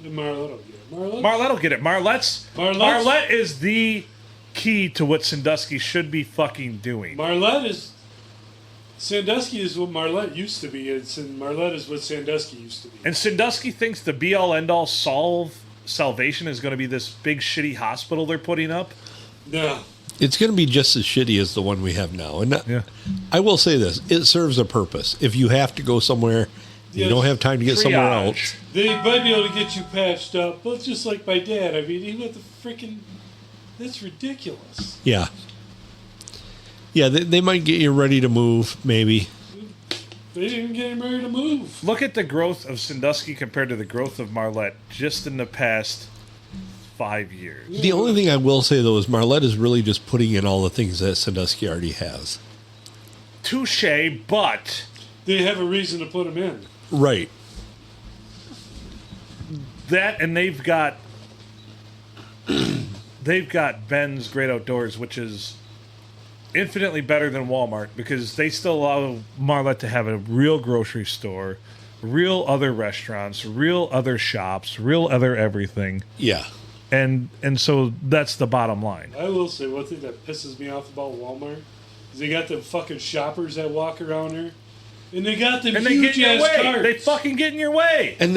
Marlette will get it. Marlette will get it. Marlette is the key to what Sandusky should be fucking doing. Sandusky is what Marlette used to be, and Marlette is what Sandusky used to be. And Sandusky thinks the be-all, end-all salvation is going to be this big, shitty hospital they're putting up. No. It's going to be just as shitty as the one we have now. And I will say this. It serves a purpose. If you have to go somewhere, you don't have time to get somewhere else. They might be able to get you patched up, but just like my dad. I mean, he went the freaking... That's ridiculous. Yeah. Yeah, they might get you ready to move, maybe. They didn't get him ready to move. Look at the growth of Sandusky compared to the growth of Marlette just in the past 5 years. The only thing I will say, though, is Marlette is really just putting in all the things that Sandusky already has. Touche, but... They have a reason to put them in. Right. That, and they've got Ben's Great Outdoors, which is infinitely better than Walmart because they still allow Marlette to have a real grocery store, real other restaurants, real other shops, real other everything. Yeah. And so that's the bottom line. I will say one thing that pisses me off about Walmart is they got them fucking shoppers that walk around there, and they got them huge ass carts. They fucking get in your way. And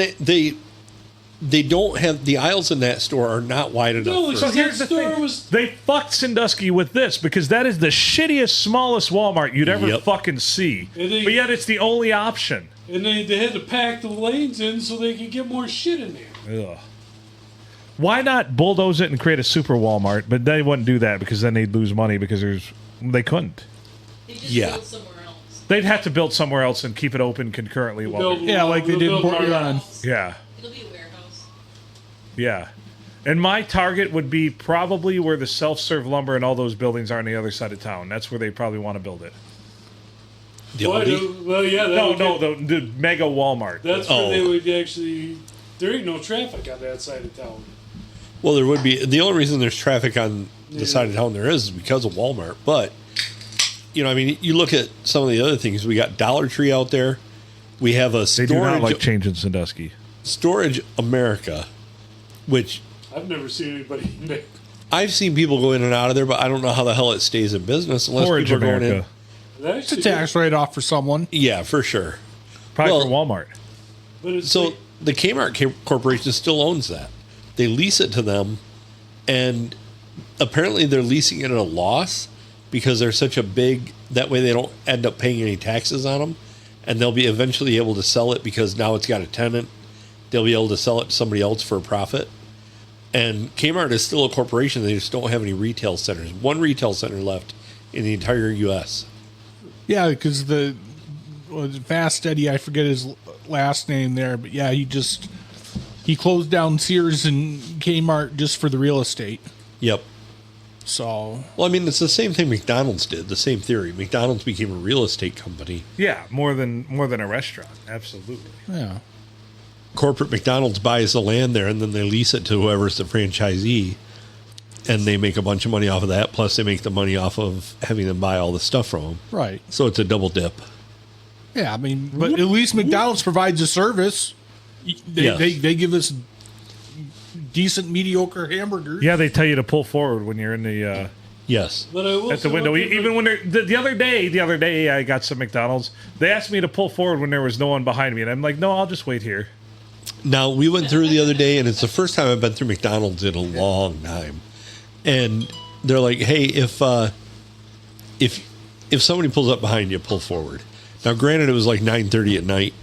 they don't have the aisles in that store are not wide enough. No, so here's the thing: they fucked Sandusky with this because that is the shittiest, smallest Walmart you'd ever fucking see. But yet it's the only option. And they had to pack the lanes in so they could get more shit in there. Ugh. Why not bulldoze it and create a super Walmart? But they wouldn't do that because then they'd lose money because they couldn't. They just build somewhere else. They'd have to build somewhere else and keep it open concurrently. Like they did in Portland. Yeah. It'll be a warehouse. Yeah. And my target would be probably where the self-serve lumber and all those buildings are on the other side of town. That's where they probably want to build it. The Aldi? Well, yeah. The Mega Walmart. That's where they would actually. There ain't no traffic on that side of town. Well, there would be. The only reason there's traffic on the side of town there is because of Walmart. But, you know, I mean, you look at some of the other things. We got Dollar Tree out there. We have a They do not like changing Sandusky. Storage America, which... I've never seen anybody in there. I've seen people go in and out of there, but I don't know how the hell it stays in business unless Storage people are America. going in. It's a tax write-off for someone. Yeah, for sure. Probably for Walmart. But it's so the Kmart Corporation still owns that. They lease it to them, and apparently they're leasing it at a loss because they're such a big... That way they don't end up paying any taxes on them, and they'll be eventually able to sell it because now it's got a tenant. They'll be able to sell it to somebody else for a profit. And Kmart is still a corporation. They just don't have any retail centers. One retail center left in the entire U.S. Yeah, because the Fast Eddie, I forget his last name there, but yeah, he closed down Sears and Kmart just for the real estate. Yep. So, well, I mean, it's the same thing McDonald's did. The same theory. McDonald's became a real estate company. Yeah, more than a restaurant. Absolutely. Yeah. Corporate McDonald's buys the land there, and then they lease it to whoever's the franchisee, and they make a bunch of money off of that. Plus, they make the money off of having them buy all the stuff from them. Right. So it's a double dip. Yeah, I mean, but at least McDonald's provides a service. They give us decent, mediocre hamburgers. Yeah, they tell you to pull forward when you're in the yes but I will at the window. Even when they're the other day, I got some McDonald's. They asked me to pull forward when there was no one behind me, and I'm like, no, I'll just wait here. Now, we went through the other day, and it's the first time I've been through McDonald's in a long time. And they're like, hey, if somebody pulls up behind you, pull forward. Now, granted, it was like 9:30 at night.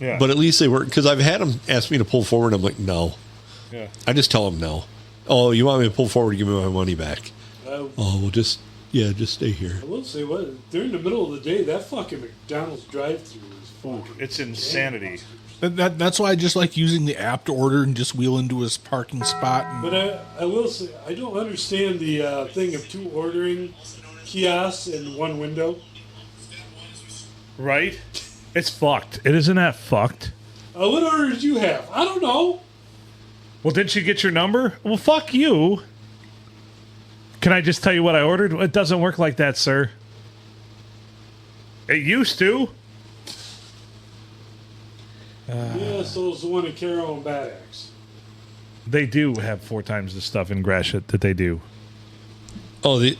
Yeah. But at least they were, because I've had them ask me to pull forward. I'm like, no. Yeah. I just tell them no. Oh, you want me to pull forward? Give me my money back. Well, just stay here. I will say, during the middle of the day, that fucking McDonald's drive-thru is fucking... It's insanity. That's why I just like using the app to order and just wheel into his parking spot. But I will say, I don't understand the thing of two ordering kiosks in one window. Right? It's fucked. Isn't that fucked? What order did you have? I don't know. Well, didn't you get your number? Well, fuck you. Can I just tell you what I ordered? It doesn't work like that, sir. It used to. Yeah, so it's the one in Carroll and Bad Axe. They do have 4 times the stuff in Gratiot that they do. Oh, the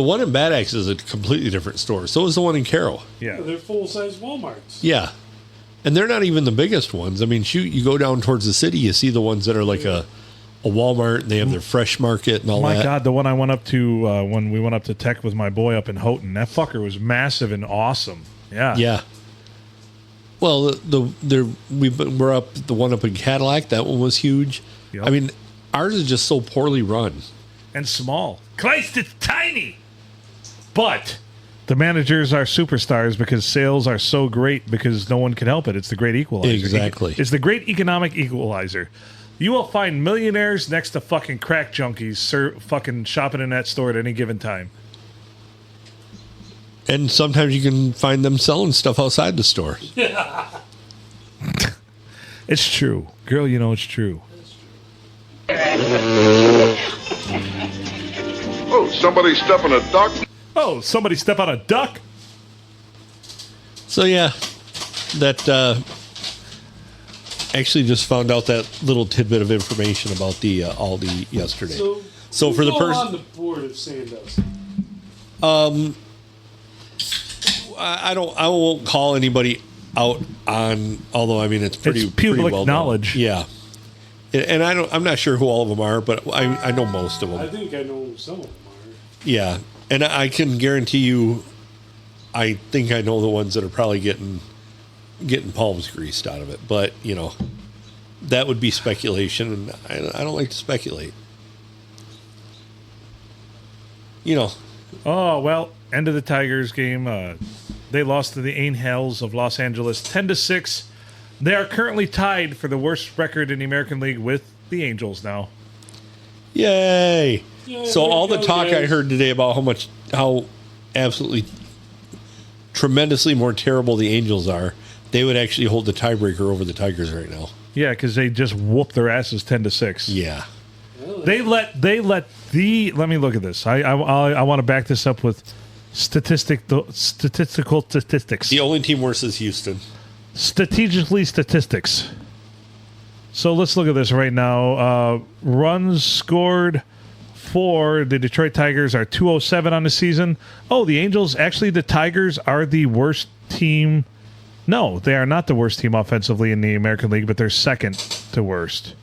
one in Bad Axe is a completely different store. So is the one in Carroll. Yeah. They're full-size Walmarts. Yeah. And they're not even the biggest ones. I mean, shoot, you go down towards the city, you see the ones that are like a Walmart, and they have their fresh market and all that. My God, the one I went up to when we went up to Tech with my boy up in Houghton, that fucker was massive and awesome. Yeah. Yeah. Well, we're up the one up in Cadillac. That one was huge. Yep. I mean, ours is just so poorly run and small. Christ, it's tiny. But the managers are superstars because sales are so great because no one can help it. It's the great equalizer. Exactly. It's the great economic equalizer. You will find millionaires next to fucking crack junkies fucking shopping in that store at any given time. And sometimes you can find them selling stuff outside the store. It's true. Girl, you know it's true. Oh, somebody step on a duck? Oh, somebody step on a duck? So, yeah, that actually just found out that little tidbit of information about the Aldi yesterday. So for the person on the board of Sandusky? I won't call anybody out on, although I mean it's pretty public well knowledge. Known. Yeah, and I'm not sure who all of them are, but I know most of them. I think I know some of them are. Yeah, and I can guarantee you, I think I know the ones that are probably getting palms greased out of it. But you know, that would be speculation, and I don't like to speculate. You know. Oh well, end of the Tigers game. They lost to the Angels of Los Angeles 10-6. They are currently tied for the worst record in the American League with the Angels now. Yay! So all the talk I heard today about how absolutely tremendously more terrible the Angels are, they would actually hold the tiebreaker over the Tigers right now. Yeah, because they just whoop their asses 10-6. Yeah. They let the. Let me look at this. I want to back this up with statistical statistics. The only team worse is Houston. Statistics. So let's look at this right now. Runs scored for the Detroit Tigers are 207 on the season. Oh, the Angels. Actually, the Tigers are the worst team. No, they are not the worst team offensively in the American League, but they're second to worst.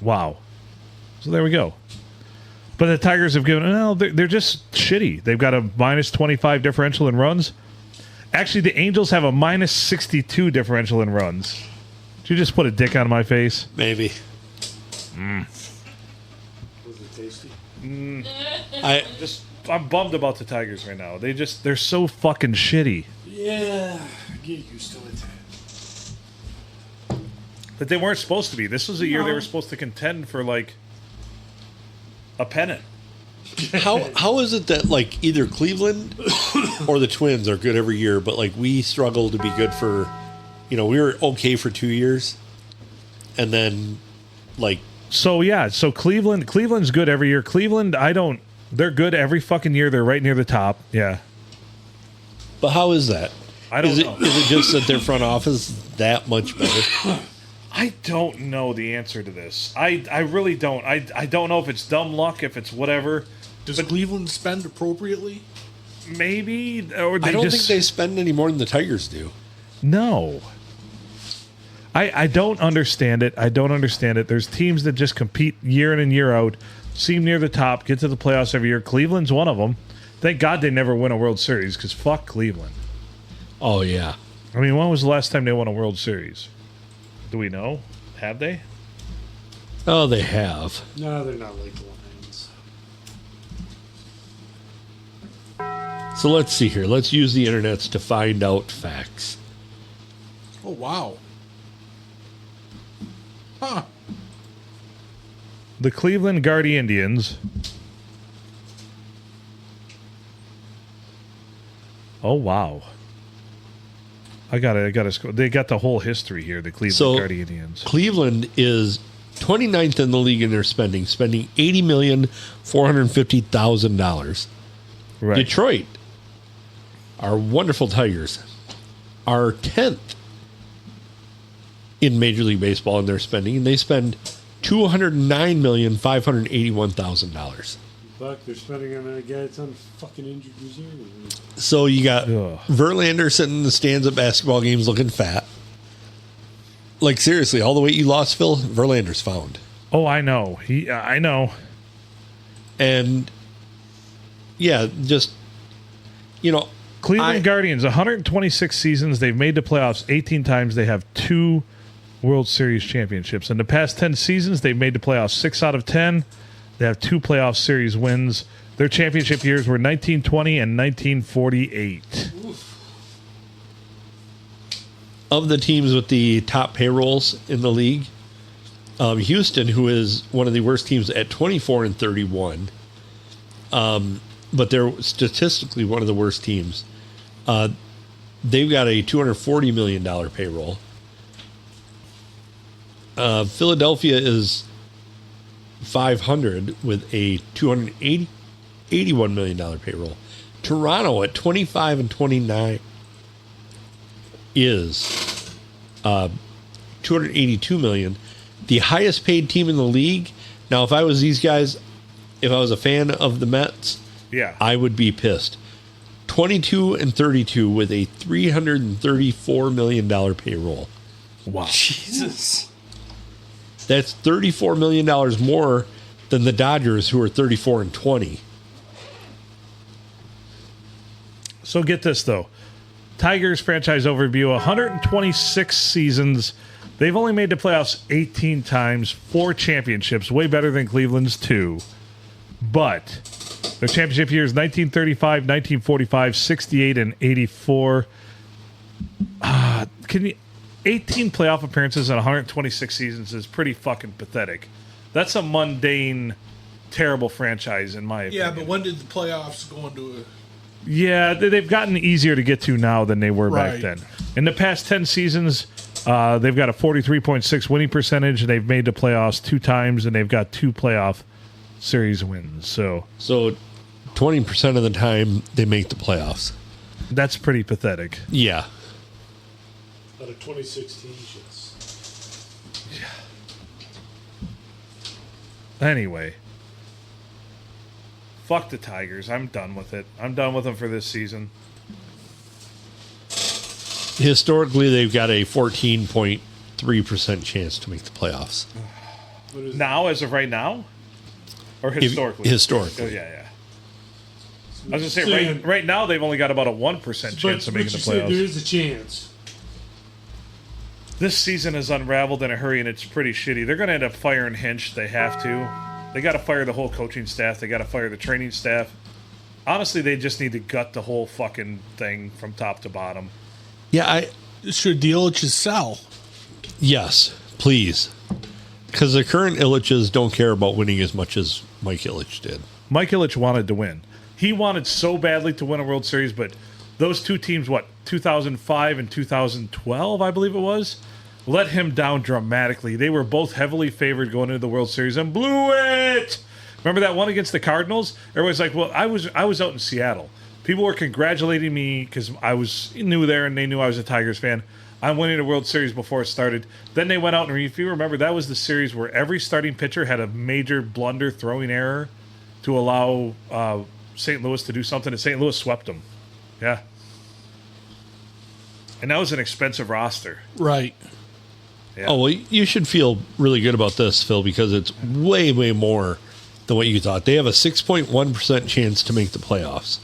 Wow. So there we go. But the Tigers have given... No, they're just shitty. They've got a minus 25 differential in runs. Actually, the Angels have a minus 62 differential in runs. Did you just put a dick on my face? Maybe. Was it tasty? I'm bummed about the Tigers right now. They're so fucking shitty. Yeah, get used to it. But they weren't supposed to be. This was a year they were supposed to contend for like a pennant. How is it that like either Cleveland or the Twins are good every year, but like we struggle to be good for, we were okay for 2 years, and then like so Cleveland's good every year. Cleveland, they're good every fucking year. They're right near the top. Yeah. But how is that? I don't know. Is it just that their front office is that much better? I don't know the answer to this. I really don't. I don't know if it's dumb luck, if it's whatever. Does Cleveland spend appropriately? Maybe, or they I don't think they spend any more than the Tigers do. No. I don't understand it. There's teams that just compete year in and year out, seem near the top, get to the playoffs every year. Cleveland's one of them. Thank God they never win a World Series, because fuck Cleveland. Oh, yeah. I mean, when was the last time they won a World Series? Do we know? Have they? Oh, they have. No, they're not like Lions. So let's see here. Let's use the internets to find out facts. Oh, wow. Huh. The Cleveland Guardians. Oh, wow. I gotta score. They got the whole history here, the Cleveland Guardians. Cleveland is 29th in the league in their spending $80,450,000. Right. Detroit, our wonderful Tigers, are 10th in Major League Baseball in their spending, and they spend $209,581,000. Fuck, they're spending on a guy that's on fucking injured reserve. So you got Verlander sitting in the stands at basketball games looking fat. Like, seriously, all the weight you lost, Phil, Verlander's found. Oh, I know. I know. And, yeah, just, Cleveland Guardians, 126 seasons. They've made the playoffs 18 times. They have 2 World Series championships. In the past 10 seasons, they've made the playoffs 6 out of 10. They have 2 playoff series wins. Their championship years were 1920 and 1948. Of the teams with the top payrolls in the league, Houston, who is one of the worst teams at 24-31, but they're statistically one of the worst teams. They've got a $240 million payroll. Philadelphia is 500 with a $281 million payroll. Toronto at 25-29 is $282 million. The highest paid team in the league. Now, if I was these guys, if I was a fan of the Mets, I would be pissed. 22-32 with a $334 million payroll. Wow. Jesus. That's $34 million more than the Dodgers, who are 34-20. So get this, though. Tigers franchise overview, 126 seasons. They've only made the playoffs 18 times, 4 championships, way better than Cleveland's 2. But their championship years, 1935, 1945, 68, and 84. 18 playoff appearances in 126 seasons is pretty fucking pathetic. That's a mundane, terrible franchise, in my opinion. Yeah, but when did the playoffs go into Yeah, they've gotten easier to get to now than they were back Right. then. In the past 10 seasons, they've got a 43.6 winning percentage, and they've made the playoffs 2 times, and they've got 2 playoff series wins. So 20% of the time they make the playoffs. that's pretty pathetic. Yeah. Out of 2016, yes. Anyway, fuck the Tigers. I'm done with it. I'm done with them for this season. Historically, they've got a 14.3% chance to make the playoffs. Now, as of right now? Or historically? Historically. Oh, yeah. I was going to say, right now, they've only got about a 1% chance of making the playoffs. There is a chance. This season is unraveled in a hurry, and it's pretty shitty. They're going to end up firing Hinch. They have to. They got to fire the whole coaching staff. They got to fire the training staff. Honestly, they just need to gut the whole fucking thing from top to bottom. Yeah, should the Illiches sell? Yes, please. Because the current Illiches don't care about winning as much as Mike Ilitch did. Mike Ilitch wanted to win. He wanted so badly to win a World Series, but those two teams, 2005 and 2012, I believe it was, let him down dramatically. They were both heavily favored going into the World Series and blew it. Remember that one against the Cardinals? Everybody's like, well, I was out in Seattle. People were congratulating me because I was new there and they knew I was a Tigers fan. I'm winning the World Series before it started. Then they went out, and if you remember, that was the series where every starting pitcher had a major blunder throwing error to allow St. Louis to do something, and St. Louis swept them. Yeah. And that was an expensive roster. Right. Yeah. Oh, well, you should feel really good about this, Phil, because it's way, way more than what you thought. They have a 6.1% chance to make the playoffs.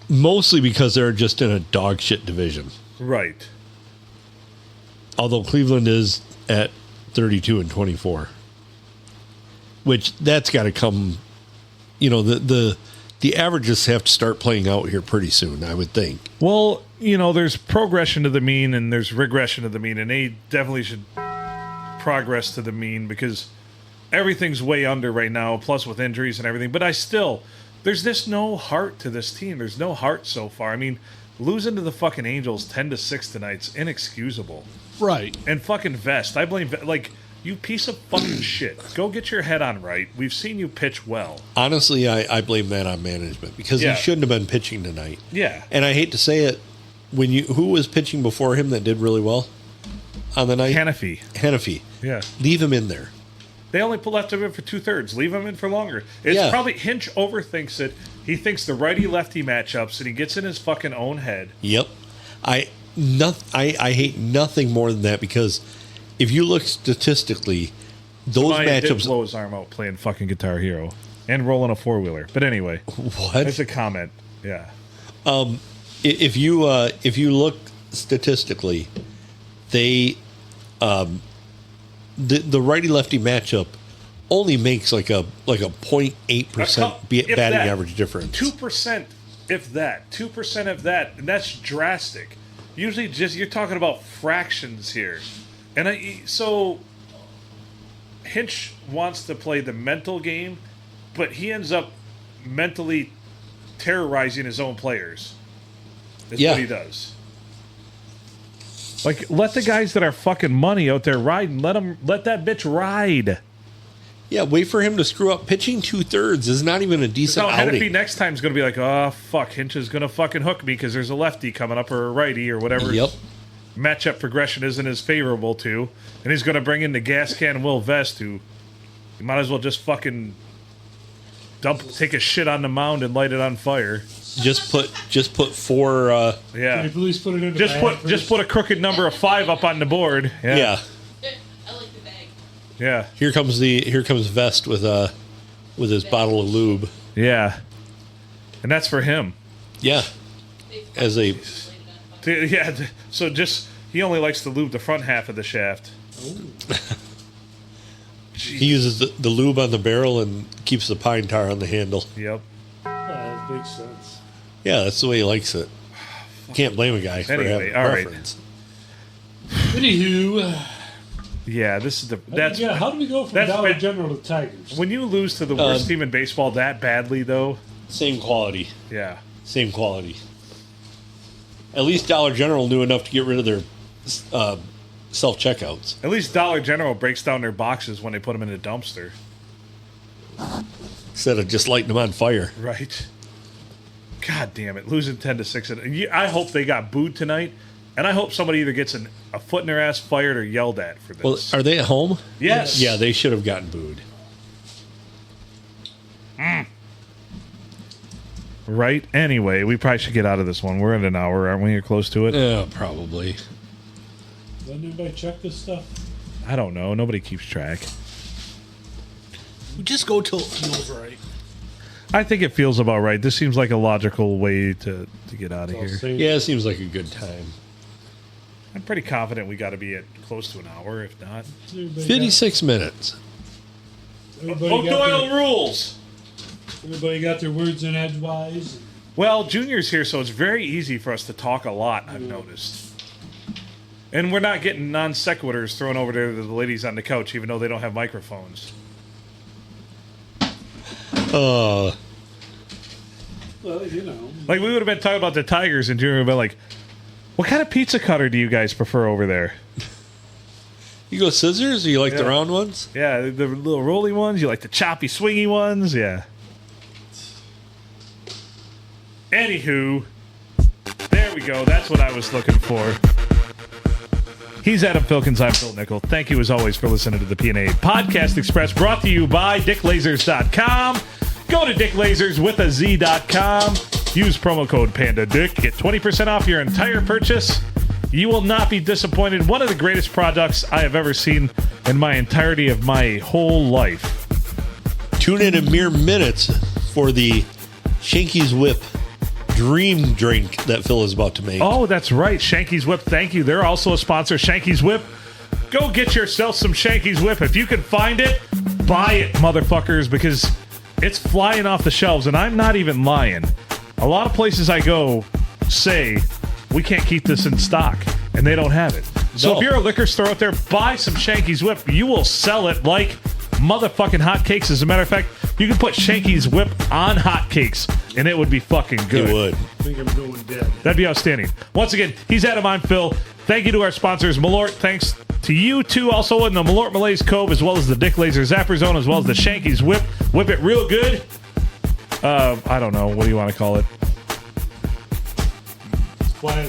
Mostly because they're just in a dog shit division. Right. Although Cleveland is at 32-24. Which that's got to come, the averages have to start playing out here pretty soon, I would think. Well, there's progression to the mean and there's regression to the mean, and they definitely should progress to the mean because everything's way under right now, plus with injuries and everything. But there's just no heart to this team. There's no heart so far. I mean, losing to the fucking Angels 10-6 tonight's inexcusable. Right. And fucking Vest. I blame you piece of fucking shit. Go get your head on right. We've seen you pitch well. Honestly, I blame that on management because he shouldn't have been pitching tonight. Yeah. And I hate to say it, who was pitching before him that did really well on the night? Hannafy. Yeah. Leave him in there. They only left him in for 2/3. Leave him in for longer. It's probably Hinch overthinks it. He thinks the righty-lefty matchups, and he gets in his fucking own head. Yep. I hate nothing more than that because if you look statistically, those matchups did blow his arm out playing fucking Guitar Hero and rolling a 4-wheeler. But anyway, what? That's a comment. Yeah. If you look statistically, they the righty lefty matchup only makes like a 0.8% batting average difference. 2%, if that. 2% of that, and that's drastic. Usually, you're talking about fractions here, and so Hinch wants to play the mental game, but he ends up mentally terrorizing his own players. That's what he does. Like, let the guys that are fucking money out there ride, and let that bitch ride. Yeah, wait for him to screw up. Pitching 2/3 is not even a decent outing. Hennepy next time's going to be like, oh, fuck, Hinch is going to fucking hook me because there's a lefty coming up or a righty or whatever. Yep. Matchup progression isn't as favorable to. And he's going to bring in the gas can Will Vest, who you might as well just fucking take a shit on the mound and light it on fire. Just put 4. Yeah. Can you please put it in the just put a crooked number of 5 up on the board. Yeah. I like the bag. Yeah. Here comes Vest with his bottle of lube. Yeah. And that's for him. Yeah. So he only likes to lube the front half of the shaft. He uses the lube on the barrel and keeps the pine tar on the handle. Yep. That makes sense. Yeah, that's the way he likes it. Can't blame a guy for having a preference. Anywho. Yeah, this is how do we go from Dollar General to Tigers? When you lose to the worst team in baseball that badly, though. Same quality. Yeah. Same quality. At least Dollar General knew enough to get rid of their self-checkouts. At least Dollar General breaks down their boxes when they put them in the dumpster. Instead of just lighting them on fire. Right. God damn it. Losing 10-6. I hope they got booed tonight, and I hope somebody either gets a foot in their ass, fired, or yelled at for this. Well, are they at home? Yes. Yeah, they should have gotten booed. Right? Anyway, we probably should get out of this one. We're in an hour, aren't we? You're close to it? Yeah, probably. Doesn't anybody check this stuff? I don't know. Nobody keeps track. We just go till it feels right. I think it feels about right. This seems like a logical way to get out of here. Yeah, it seems like a good time. I'm pretty confident we got to be at close to an hour, if not. 56 minutes. Doyle rules. Everybody got their words in edgewise. Well, Junior's here, so it's very easy for us to talk a lot, I've noticed. And we're not getting non sequiturs thrown over to the ladies on the couch, even though they don't have microphones. Well, you know. Like, we would have been talking about the Tigers, and Junior would have been like, what kind of pizza cutter do you guys prefer over there? You go scissors, or you like the round ones? Yeah, the little rolly ones. You like the choppy, swingy ones? Yeah. Anywho, there we go. That's what I was looking for. He's Adam Filkins. I'm Phil Nickel. Thank you, as always, for listening to the P&A Podcast Express, brought to you by DickLasers.com. Go to DickLasersWithAZ.com. Use promo code PandaDick. Get 20% off your entire purchase. You will not be disappointed. One of the greatest products I have ever seen in my entirety of my whole life. Tune in mere minutes for the Shanky's Whip dream drink that Phil is about to make. Oh, that's right. Shanky's Whip. Thank you. They're also a sponsor. Shanky's Whip. Go get yourself some Shanky's Whip. If you can find it, buy it, motherfuckers, because it's flying off the shelves, and I'm not even lying. A lot of places I go say, we can't keep this in stock, and they don't have it. So if you're a liquor store out there, buy some Shanky's Whip. You will sell it like motherfucking hotcakes. As a matter of fact, you can put Shanky's Whip on hotcakes, and it would be fucking good. It would. I think I'm going dead. That'd be outstanding. Once again, he's Adam, I'm Phil. Thank you to our sponsors, Malort. Thanks to you, too, also in the Malort Malaise Cove, as well as the Dick Laser Zapper Zone, as well as the Shanky's Whip. Whip it real good. I don't know. What do you want to call it?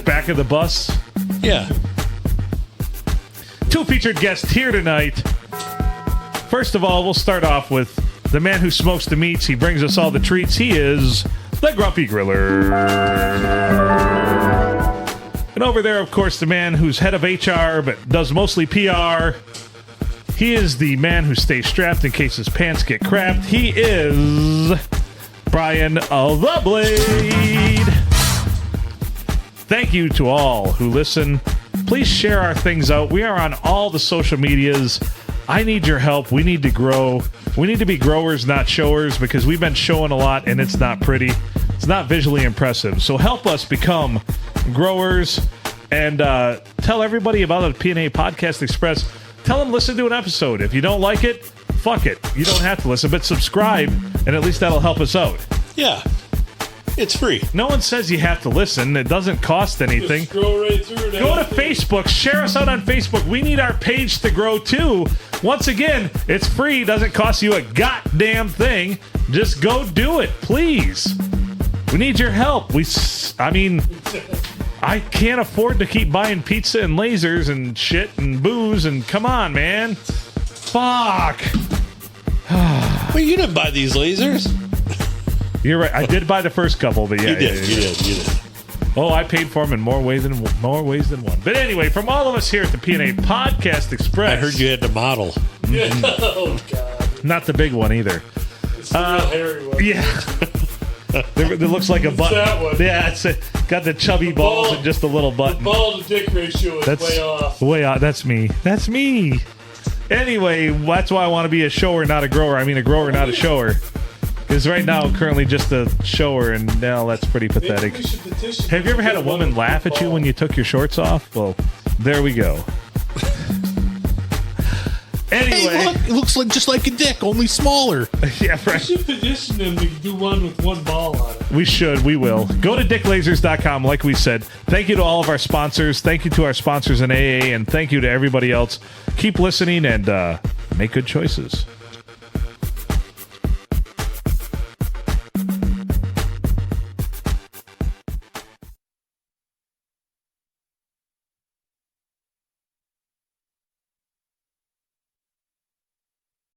Back of the bus? Yeah. Two featured guests here tonight. First of all, we'll start off with the man who smokes the meats. He brings us all the treats. He is the Grumpy Griller. And over there, of course, the man who's head of HR but does mostly PR. He is the man who stays strapped in case his pants get crapped. He is Brian the Blade. Thank you to all who listen. Please share our things out. We are on all the social medias. I need your help. We need to grow. We need to be growers, not showers, because we've been showing a lot and it's not pretty. It's not visually impressive. So help us become growers and tell everybody about the P&A Podcast Express. Tell them listen to an episode. If you don't like it, fuck it. You don't have to listen, but subscribe, and at least that'll help us out. Yeah. It's free. No one says you have to listen. It doesn't cost anything. Just scroll right through it. Go to Facebook. Share us out on Facebook. We need our page to grow too. Once again, it's free. Doesn't cost you a goddamn thing. Just go do it, please. We need your help. I can't afford to keep buying pizza and lasers and shit and booze and come on, man. Fuck. Well, you didn't buy these lasers. You're right. I did buy the first couple, but yeah. You did. Oh, I paid for them in more ways than one. But anyway, from all of us here at the P&A Podcast Express. I heard you had to model. Yeah. Oh, God. Not the big one either. It's the real hairy one. Yeah. It looks like a button. That one. Yeah, it's got the chubby balls and just a little button. The ball to dick ratio is way off. Way off. That's me. Anyway, that's why I want to be a shower, not a grower. I mean, a grower, not a shower. Because right now, I'm currently just a shower, and now that's pretty pathetic. Have you ever had a woman laugh at you when you took your shorts off? Well, there we go. Anyway. Hey, look, it looks like just like a dick, only smaller. Yeah, We right. should position them to do one with one ball on it. We should. We will. Go to dicklasers.com, like we said. Thank you to all of our sponsors. Thank you to our sponsors in AA, and thank you to everybody else. Keep listening and make good choices.